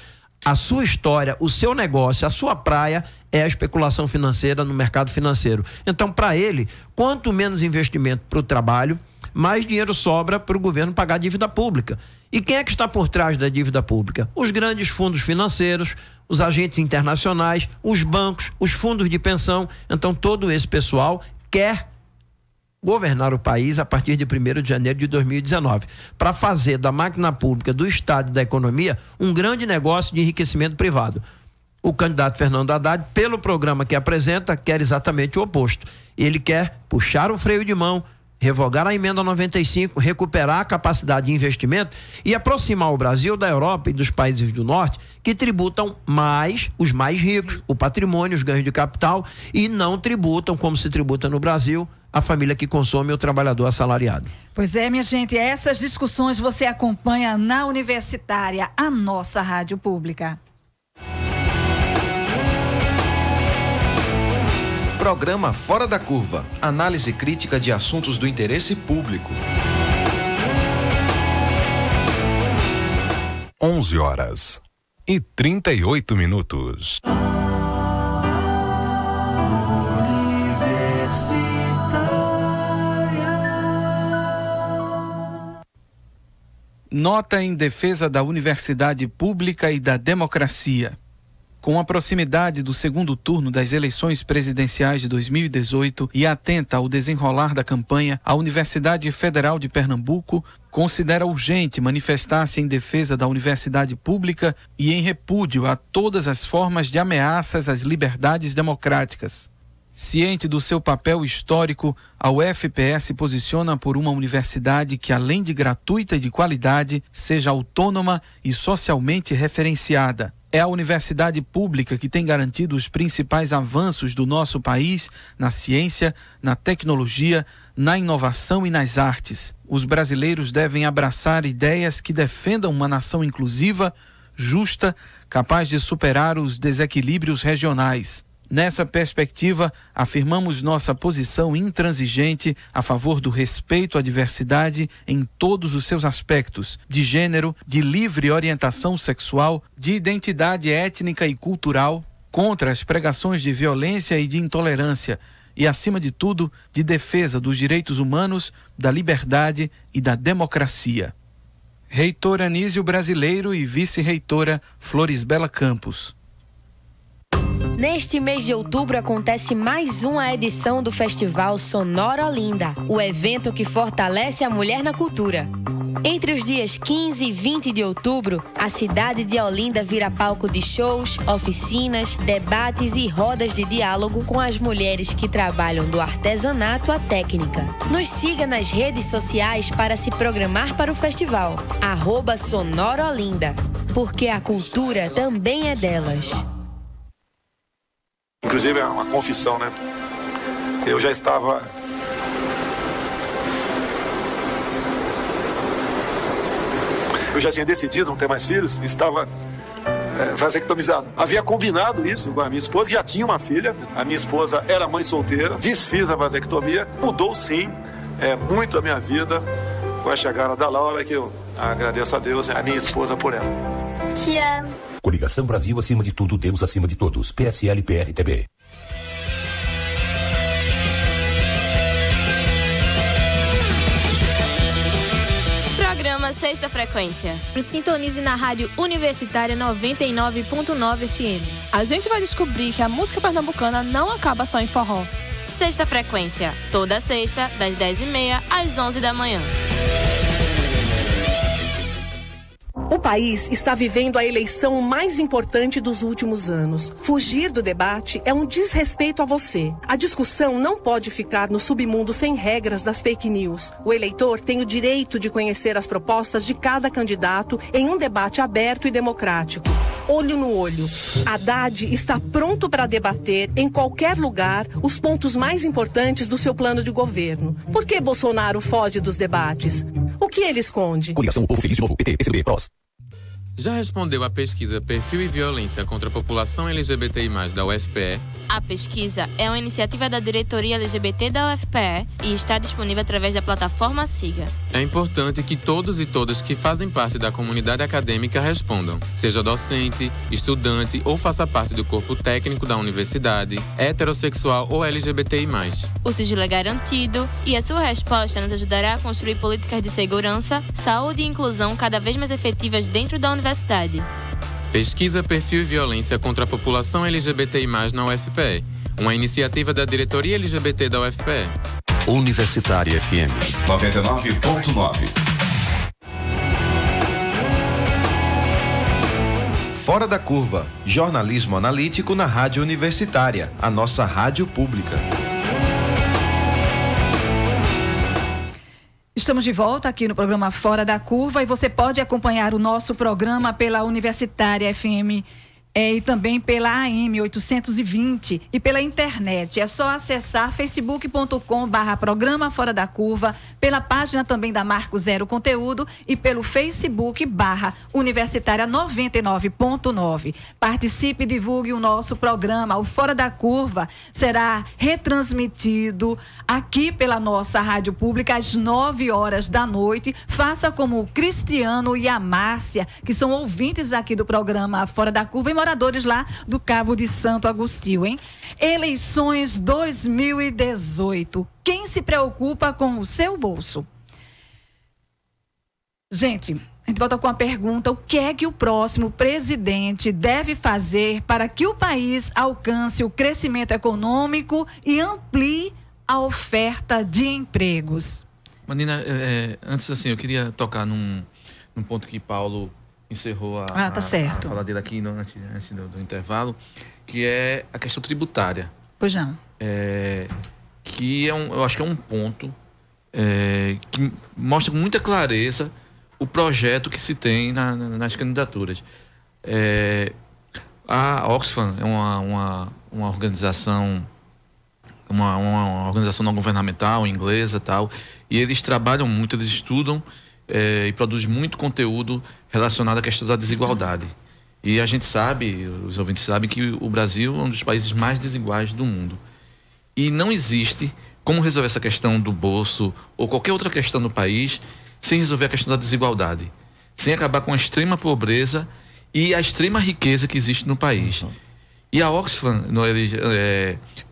A sua história, o seu negócio, a sua praia é a especulação financeira no mercado financeiro. Então, para ele, quanto menos investimento para o trabalho, mais dinheiro sobra para o governo pagar a dívida pública. E quem é que está por trás da dívida pública? Os grandes fundos financeiros, os agentes internacionais, os bancos, os fundos de pensão. Então, todo esse pessoal quer governar o país a partir de 1º de janeiro de 2019, para fazer da máquina pública, do Estado e da economia um grande negócio de enriquecimento privado. O candidato Fernando Haddad, pelo programa que apresenta, quer exatamente o oposto. Ele quer puxar o freio de mão, revogar a emenda 95, recuperar a capacidade de investimento e aproximar o Brasil da Europa e dos países do norte que tributam mais os mais ricos, o patrimônio, os ganhos de capital, e não tributam, como se tributa no Brasil, a família que consome, o trabalhador assalariado. Pois é, minha gente, essas discussões você acompanha na Universitária, a nossa rádio pública. Programa Fora da Curva. Análise crítica de assuntos do interesse público. 11h38. Nota em defesa da universidade pública e da democracia. Com a proximidade do segundo turno das eleições presidenciais de 2018 e atenta ao desenrolar da campanha, a Universidade Federal de Pernambuco considera urgente manifestar-se em defesa da universidade pública e em repúdio a todas as formas de ameaças às liberdades democráticas. Ciente do seu papel histórico, a UFPE se posiciona por uma universidade que, além de gratuita e de qualidade, seja autônoma e socialmente referenciada. É a universidade pública que tem garantido os principais avanços do nosso país na ciência, na tecnologia, na inovação e nas artes. Os brasileiros devem abraçar ideias que defendam uma nação inclusiva, justa, capaz de superar os desequilíbrios regionais. Nessa perspectiva, afirmamos nossa posição intransigente a favor do respeito à diversidade em todos os seus aspectos, de gênero, de livre orientação sexual, de identidade étnica e cultural, contra as pregações de violência e de intolerância e, acima de tudo, de defesa dos direitos humanos, da liberdade e da democracia. Reitor Anísio Brasileiro e vice-reitora Florisbela Campos. Neste mês de outubro acontece mais uma edição do Festival Sonora Olinda, o evento que fortalece a mulher na cultura. Entre os dias 15 e 20 de outubro, a cidade de Olinda vira palco de shows, oficinas, debates e rodas de diálogo com as mulheres que trabalham do artesanato à técnica. Nos siga nas redes sociais para se programar para o festival. @Sonora Olinda, porque a cultura também é delas. Inclusive é uma confissão, né? Eu já estava... Eu já tinha decidido não ter mais filhos, estava vasectomizado. Havia combinado isso com a minha esposa, que já tinha uma filha. A minha esposa era mãe solteira, desfiz a vasectomia. Mudou sim, muito a minha vida com a chegada da Laura, que eu agradeço a Deus e a minha esposa por ela. Te amo. Coligação Brasil acima de tudo, Deus acima de todos. PSL, PRTB. Programa Sexta Frequência. Sintonize na Rádio Universitária 99.9 FM. A gente vai descobrir que a música pernambucana não acaba só em forró. Sexta Frequência, toda sexta, das 10h30 às 11 da manhã. O país está vivendo a eleição mais importante dos últimos anos. Fugir do debate é um desrespeito a você. A discussão não pode ficar no submundo sem regras das fake news. O eleitor tem o direito de conhecer as propostas de cada candidato em um debate aberto e democrático. Olho no olho. Haddad está pronto para debater em qualquer lugar os pontos mais importantes do seu plano de governo. Por que Bolsonaro foge dos debates? O que ele esconde? Coligação O Povo Feliz de Novo, PT, PCdoB, PROS. Já respondeu à pesquisa Perfil e Violência contra a População LGBTI+, da UFPE? A pesquisa é uma iniciativa da diretoria LGBT da UFPE e está disponível através da plataforma Siga. É importante que todos e todas que fazem parte da comunidade acadêmica respondam, seja docente, estudante ou faça parte do corpo técnico da universidade, heterossexual ou LGBTI+. O sigilo é garantido e a sua resposta nos ajudará a construir políticas de segurança, saúde e inclusão cada vez mais efetivas dentro da universidade. Pesquisa Perfil e Violência contra a População LGBTI+, na UFPE. Uma iniciativa da diretoria LGBT da UFPE. Universitária FM 99.9. Fora da Curva, jornalismo analítico na Rádio Universitária, a nossa rádio pública. Estamos de volta aqui no programa Fora da Curva e você pode acompanhar o nosso programa pela Universitária FM e também pela AM 820 e pela internet. É só acessar facebook.com/programa Fora da Curva, pela página também da Marco Zero Conteúdo e pelo Facebook/Universitária 99.9. Participe e divulgue o nosso programa. O Fora da Curva será retransmitido aqui pela nossa rádio pública às 9 horas da noite. Faça como o Cristiano e a Márcia, que são ouvintes aqui do programa Fora da Curva e moradores lá do Cabo de Santo Agostinho, hein? Eleições 2018. Quem se preocupa com o seu bolso? Gente, a gente volta com a pergunta: o que é que o próximo presidente deve fazer para que o país alcance o crescimento econômico e amplie a oferta de empregos? Manina, antes assim, eu queria tocar num ponto que Paulo encerrou tá certo. a fala dele aqui antes do intervalo, que é a questão tributária. Pois não. Que eu acho que é um ponto que mostra com muita clareza o projeto que se tem nas candidaturas. A Oxfam é uma organização, uma organização não governamental, inglesa, tal, e eles trabalham muito, eles estudam e produzem muito conteúdo relacionado à questão da desigualdade. E a gente sabe, os ouvintes sabem, que o Brasil é um dos países mais desiguais do mundo. E não existe como resolver essa questão do bolso ou qualquer outra questão no país sem resolver a questão da desigualdade, sem acabar com a extrema pobreza e a extrema riqueza que existe no país. E a Oxfam, eles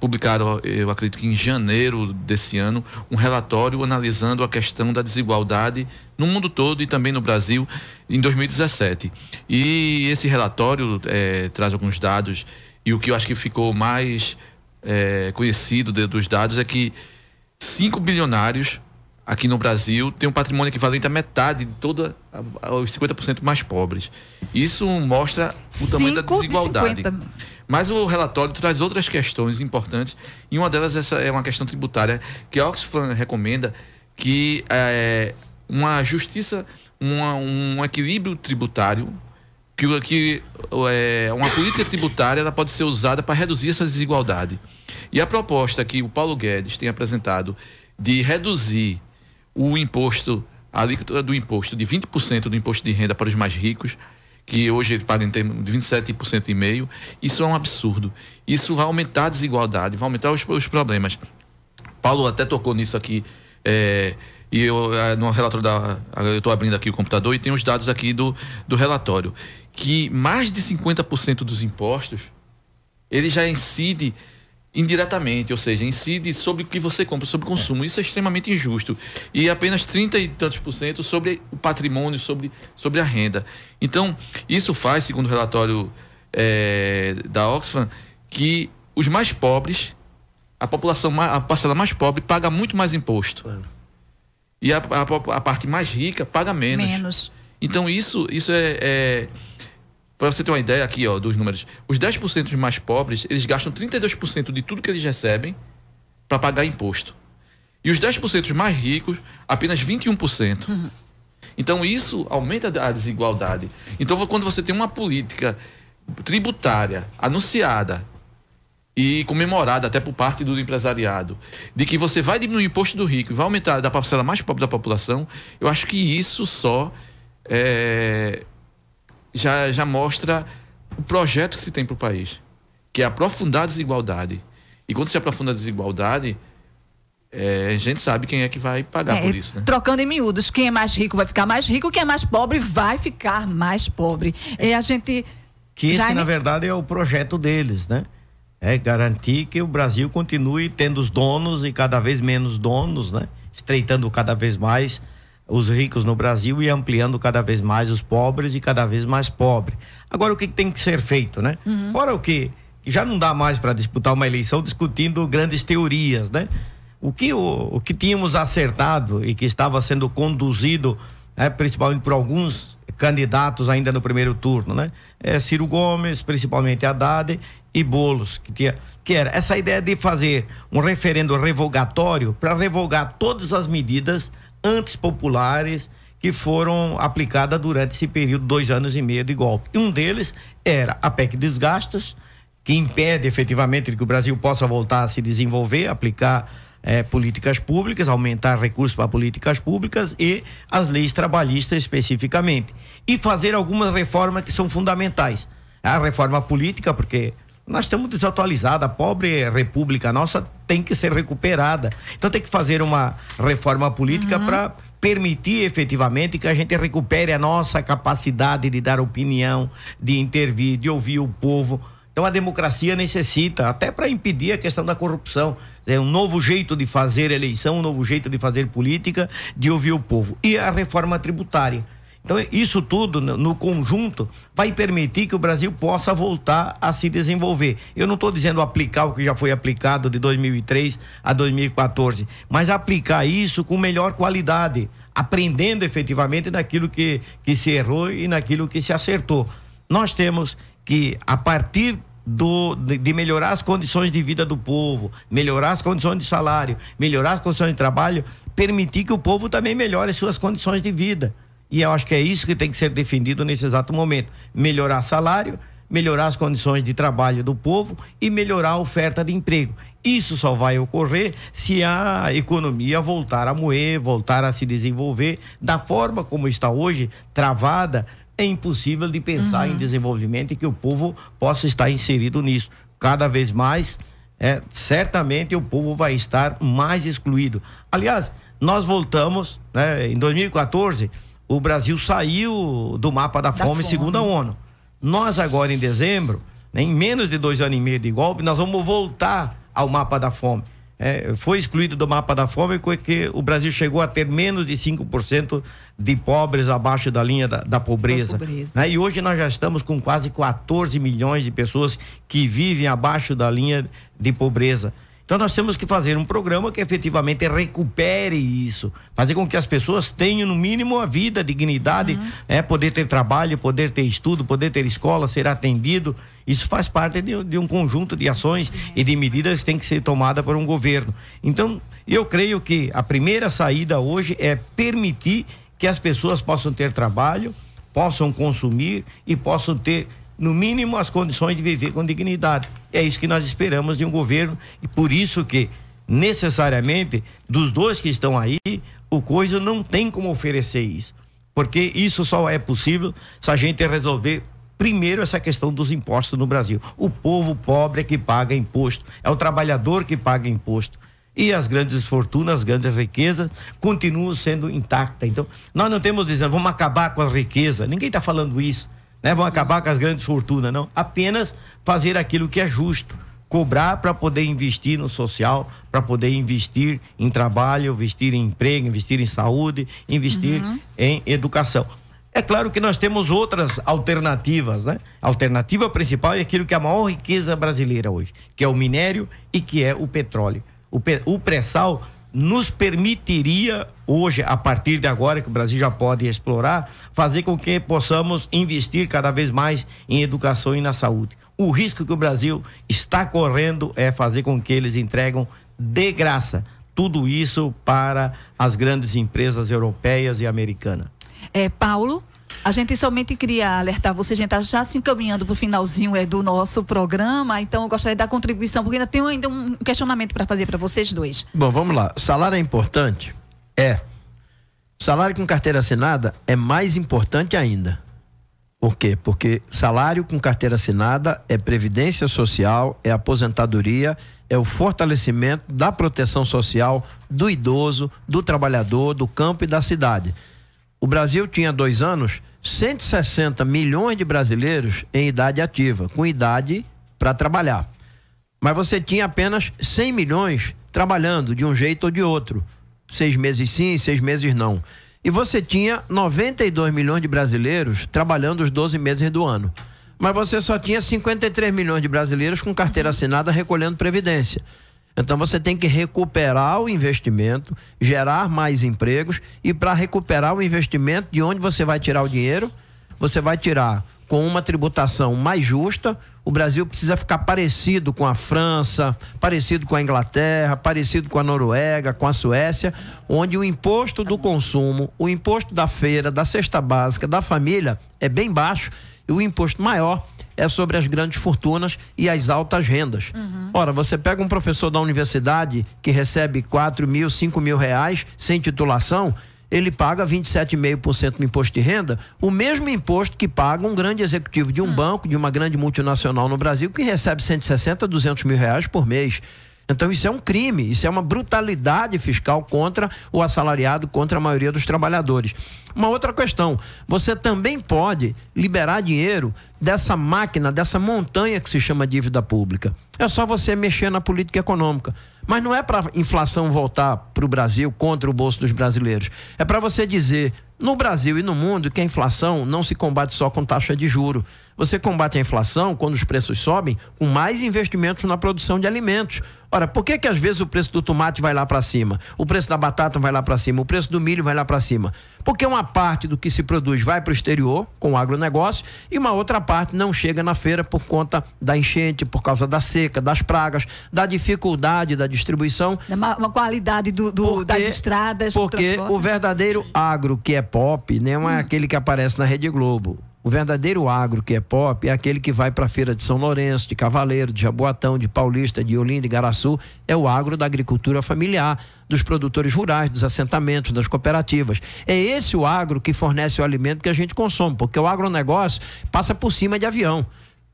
publicaram, eu acredito que em janeiro desse ano, um relatório analisando a questão da desigualdade no mundo todo e também no Brasil em 2017. E esse relatório traz alguns dados e o que eu acho que ficou mais conhecido dos dados é que 5 bilionários aqui no Brasil têm um patrimônio equivalente à metade de todos os 50% mais pobres. Isso mostra o tamanho da desigualdade. Mas o relatório traz outras questões importantes, e uma delas essa é uma questão tributária, que a Oxfam recomenda que uma justiça, um equilíbrio tributário, que uma política tributária ela pode ser usada para reduzir essa desigualdade. E a proposta que o Paulo Guedes tem apresentado de reduzir o imposto, a alíquota do imposto de 20% do imposto de renda para os mais ricos, que hoje ele paga em termos de 27,5%, isso é um absurdo. Isso vai aumentar a desigualdade, vai aumentar os problemas. Paulo até tocou nisso aqui, e eu, no relatório eu estou abrindo aqui o computador e tem os dados aqui do relatório, que mais de 50% dos impostos, ele já incide indiretamente, ou seja, incide sobre o que você compra, sobre o consumo. Isso é extremamente injusto. E apenas 30 e tantos % sobre o patrimônio, sobre a renda. Então, isso faz, segundo o relatório da Oxfam, que os mais pobres, a parcela mais pobre, paga muito mais imposto. E a parte mais rica paga menos. Então, isso é para você ter uma ideia aqui, dos números, os 10% mais pobres, eles gastam 32% de tudo que eles recebem para pagar imposto. E os 10% mais ricos, apenas 21%. Então, isso aumenta a desigualdade. Então, quando você tem uma política tributária anunciada e comemorada até por parte do empresariado, de que você vai diminuir o imposto do rico e vai aumentar da parcela mais pobre da população, eu acho que isso só já mostra o projeto que se tem para o país, que é aprofundar a desigualdade. E quando se aprofunda a desigualdade, a gente sabe quem é que vai pagar por isso, né? Trocando em miúdos, quem é mais rico vai ficar mais rico, quem é mais pobre vai ficar mais pobre. A gente... Que esse, na verdade, é o projeto deles, né? É garantir que o Brasil continue tendo os donos e cada vez menos donos, né? Estreitando cada vez mais os ricos no Brasil e ampliando cada vez mais os pobres e cada vez mais pobres. Agora, o que tem que ser feito, né? Fora o que já não dá mais para disputar uma eleição discutindo grandes teorias, né? O que tínhamos acertado e que estava sendo conduzido, principalmente por alguns candidatos ainda no primeiro turno, né? Ciro Gomes, principalmente Haddad e Boulos, que era essa ideia de fazer um referendo revogatório para revogar todas as medidas antipopulares que foram aplicadas durante esse período, 2 anos e meio de golpe. E um deles era a PEC Desgastos, que impede efetivamente que o Brasil possa voltar a se desenvolver, aplicar políticas públicas, aumentar recursos para políticas públicas e as leis trabalhistas especificamente. E fazer algumas reformas que são fundamentais. A reforma política, porque nós estamos desatualizados, a pobre república nossa tem que ser recuperada. Então tem que fazer uma reforma política para permitir efetivamente que a gente recupere a nossa capacidade de dar opinião, de intervir, de ouvir o povo. Então a democracia necessita, até para impedir a questão da corrupção, um novo jeito de fazer eleição, um novo jeito de fazer política, de ouvir o povo. E a reforma tributária. Então, isso tudo, no conjunto, vai permitir que o Brasil possa voltar a se desenvolver. Eu não estou dizendo aplicar o que já foi aplicado de 2003 a 2014, mas aplicar isso com melhor qualidade, aprendendo efetivamente naquilo que se errou e naquilo que se acertou. Nós temos que, a partir de melhorar as condições de vida do povo, melhorar as condições de salário, melhorar as condições de trabalho, permitir que o povo também melhore suas condições de vida. E eu acho que é isso que tem que ser defendido nesse exato momento. Melhorar salário, melhorar as condições de trabalho do povo e melhorar a oferta de emprego. Isso só vai ocorrer se a economia voltar a moer, voltar a se desenvolver da forma como está hoje, travada. É impossível de pensar em desenvolvimento e que o povo possa estar inserido nisso. Cada vez mais, certamente o povo vai estar mais excluído. Aliás, nós voltamos, em 2014... o Brasil saiu do mapa da fome segundo a ONU. Nós agora em dezembro, em menos de 2 anos e meio de golpe, nós vamos voltar ao mapa da fome. foi excluído do mapa da fome, porque o Brasil chegou a ter menos de 5% de pobres abaixo da linha da pobreza. Né? E hoje nós já estamos com quase 14 milhões de pessoas que vivem abaixo da linha de pobreza. Então nós temos que fazer um programa que efetivamente recupere isso, fazer com que as pessoas tenham no mínimo a vida, a dignidade, poder ter trabalho, poder ter estudo, poder ter escola, ser atendido. Isso faz parte de um conjunto de ações e de medidas que tem que ser tomada por um governo. Então eu creio que a primeira saída hoje é permitir que as pessoas possam ter trabalho, possam consumir e possam ter no mínimo as condições de viver com dignidade. É isso que nós esperamos de um governo, e por isso que necessariamente dos dois que estão aí, o Coisa não tem como oferecer isso, porque isso só é possível se a gente resolver primeiro essa questão dos impostos no Brasil. O povo pobre é que paga imposto, é o trabalhador que paga imposto. E as grandes fortunas, as grandes riquezas continuam sendo intactas. Então, nós não temos dizendo, vamos acabar com a riqueza. Ninguém está falando isso. Vão acabar com as grandes fortunas, não. Apenas fazer aquilo que é justo, cobrar para poder investir no social, para poder investir em trabalho, investir em emprego, investir em saúde, investir em educação. É claro que nós temos outras alternativas, né? A alternativa principal é aquilo que é a maior riqueza brasileira hoje, que é o minério e que é o petróleo. O pré-sal nos permitiria hoje, a partir de agora que o Brasil já pode explorar, fazer com que possamos investir cada vez mais em educação e na saúde. O risco que o Brasil está correndo é fazer com que eles entregam de graça tudo isso para as grandes empresas europeias e americanas. Paulo, a gente somente queria alertar você, a gente está já se encaminhando para o finalzinho do nosso programa, então eu gostaria da contribuição, porque ainda tenho um questionamento para fazer para vocês dois. Bom, vamos lá. Salário é importante? Salário com carteira assinada é mais importante ainda. Por quê? Porque salário com carteira assinada é previdência social, é aposentadoria, é o fortalecimento da proteção social do idoso, do trabalhador, do campo e da cidade. O Brasil tinha 2 anos, 160 milhões de brasileiros em idade ativa, com idade para trabalhar. Mas você tinha apenas 100 milhões trabalhando de um jeito ou de outro. 6 meses sim, 6 meses não. E você tinha 92 milhões de brasileiros trabalhando os 12 meses do ano. Mas você só tinha 53 milhões de brasileiros com carteira assinada recolhendo previdência. Então você tem que recuperar o investimento, gerar mais empregos, e para recuperar o investimento, de onde você vai tirar o dinheiro? Você vai tirar com uma tributação mais justa. O Brasil precisa ficar parecido com a França, parecido com a Inglaterra, parecido com a Noruega, com a Suécia, onde o imposto do consumo, o imposto da feira, da cesta básica, da família é bem baixo, e o imposto maior é sobre as grandes fortunas e as altas rendas. Ora, você pega um professor da universidade que recebe 4 mil, 5 mil reais sem titulação, ele paga 27,5% no imposto de renda, o mesmo imposto que paga um grande executivo de um banco, de uma grande multinacional no Brasil, que recebe 160, 200 mil reais por mês. Então isso é um crime, isso é uma brutalidade fiscal contra o assalariado, contra a maioria dos trabalhadores. Uma outra questão, você também pode liberar dinheiro dessa máquina, dessa montanha que se chama dívida pública. É só você mexer na política econômica. Mas não é para a inflação voltar para o Brasil contra o bolso dos brasileiros. É para você dizer, no Brasil e no mundo, que a inflação não se combate só com taxa de juro. Você combate a inflação quando os preços sobem com mais investimentos na produção de alimentos. Ora, por que às vezes o preço do tomate vai lá para cima? O preço da batata vai lá para cima? O preço do milho vai lá para cima? Porque uma parte do que se produz vai para o exterior, com o agronegócio, e uma outra parte não chega na feira por conta da enchente, por causa da seca, das pragas, da dificuldade da distribuição. Uma qualidade das estradas. Porque o verdadeiro agro que é pop não é aquele que aparece na Rede Globo. O verdadeiro agro que é pop é aquele que vai para a feira de São Lourenço, de Cavaleiro, de Jaboatão, de Paulista, de Olinda, de Igaraçu. É o agro da agricultura familiar, dos produtores rurais, dos assentamentos, das cooperativas. É esse o agro que fornece o alimento que a gente consome, porque o agronegócio passa por cima de avião.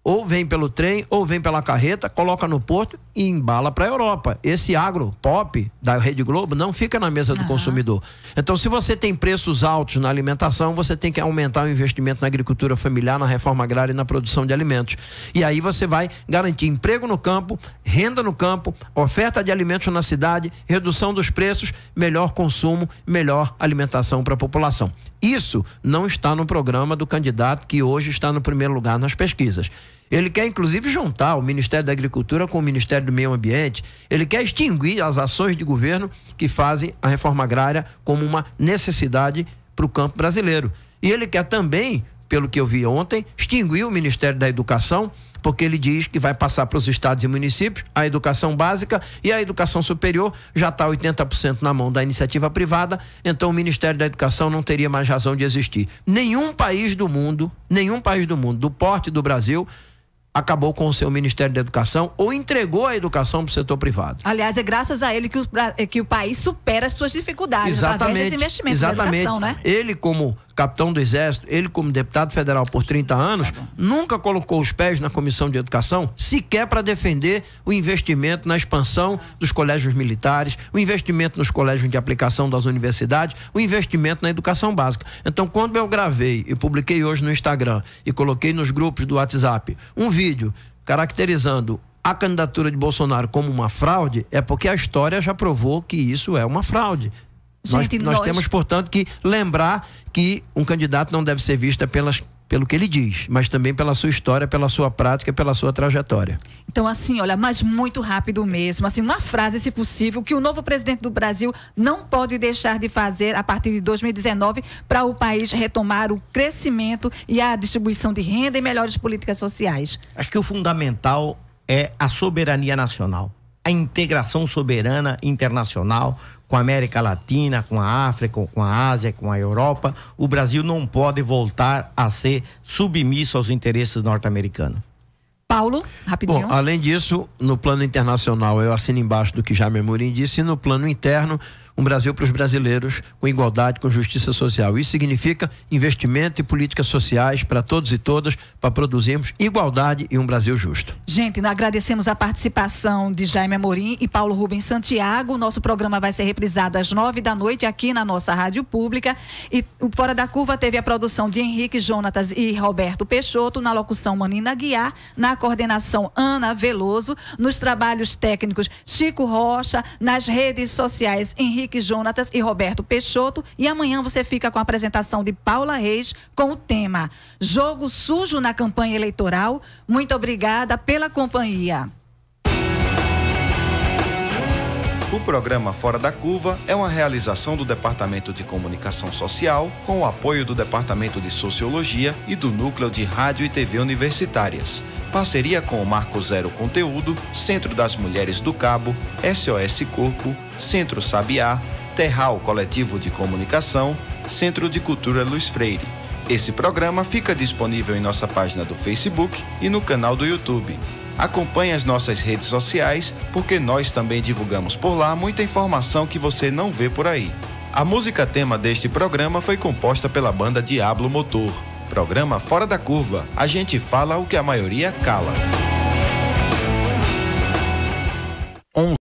ou vem pelo trem, ou vem pela carreta, coloca no porto e embala para a Europa. Esse agro pop da Rede Globo não fica na mesa do consumidor. Então, se você tem preços altos na alimentação, você tem que aumentar o investimento na agricultura familiar, na reforma agrária e na produção de alimentos. E aí você vai garantir emprego no campo, renda no campo, oferta de alimentos na cidade, redução dos preços, melhor consumo, melhor alimentação para a população. Isso não está no programa do candidato que hoje está no primeiro lugar nas pesquisas. Ele quer, inclusive, juntar o Ministério da Agricultura com o Ministério do Meio Ambiente. Ele quer extinguir as ações de governo que fazem a reforma agrária como uma necessidade para o campo brasileiro. E ele quer também, pelo que eu vi ontem, extinguir o Ministério da Educação, porque ele diz que vai passar para os estados e municípios a educação básica e a educação superior já está 80% na mão da iniciativa privada, então o Ministério da Educação não teria mais razão de existir. Nenhum país do mundo, do porte do Brasil, acabou com o seu Ministério da Educação ou entregou a educação para o setor privado. Aliás, é graças a ele que o país supera as suas dificuldades através desse investimento na educação, né? Ele, como capitão do Exército, ele como deputado federal por 30 anos, nunca colocou os pés na Comissão de Educação, sequer para defender o investimento na expansão dos colégios militares, o investimento nos colégios de aplicação das universidades, o investimento na educação básica. Então, quando eu gravei e publiquei hoje no Instagram e coloquei nos grupos do WhatsApp um vídeo caracterizando a candidatura de Bolsonaro como uma fraude, é porque a história já provou que isso é uma fraude. Gente, nós temos, portanto, que lembrar que um candidato não deve ser visto pelo que ele diz, mas também pela sua história, pela sua prática, pela sua trajetória. Então, assim, olha, mas muito rápido mesmo, assim, uma frase, se possível, que o novo presidente do Brasil não pode deixar de fazer a partir de 2019 para o país retomar o crescimento e a distribuição de renda e melhores políticas sociais. Acho que o fundamental é a soberania nacional, a integração soberana internacional com a América Latina, com a África, com a Ásia, com a Europa. O Brasil não pode voltar a ser submisso aos interesses norte-americanos. Paulo, rapidinho. Bom, além disso, no plano internacional, eu assino embaixo do que Jaime Amorim disse, e no plano interno, um Brasil para os brasileiros, com igualdade, com justiça social. Isso significa investimento e políticas sociais para todos e todas, para produzirmos igualdade e um Brasil justo. Gente, nós agradecemos a participação de Jaime Amorim e Paulo Rubens Santiago. O nosso programa vai ser reprisado às 21h aqui na nossa rádio pública. E o Fora da Curva teve a produção de Henrique Jonatas e Roberto Peixoto, na locução Manina Guiar, na coordenação Ana Veloso, nos trabalhos técnicos Chico Rocha, nas redes sociais Henrique Jonatas e Roberto Peixoto. E amanhã você fica com a apresentação de Paula Reis com o tema Jogo Sujo na Campanha Eleitoral. Muito obrigada pela companhia. O programa Fora da Curva é uma realização do Departamento de Comunicação Social com o apoio do Departamento de Sociologia e do Núcleo de Rádio e TV Universitárias. Parceria com o Marco Zero Conteúdo, Centro das Mulheres do Cabo, SOS Corpo, Centro Sabiá, Terral Coletivo de Comunicação, Centro de Cultura Luiz Freire. Esse programa fica disponível em nossa página do Facebook e no canal do YouTube. Acompanhe as nossas redes sociais, porque nós também divulgamos por lá muita informação que você não vê por aí. A música tema deste programa foi composta pela banda Diablo Motor. Programa Fora da Curva. A gente fala o que a maioria cala.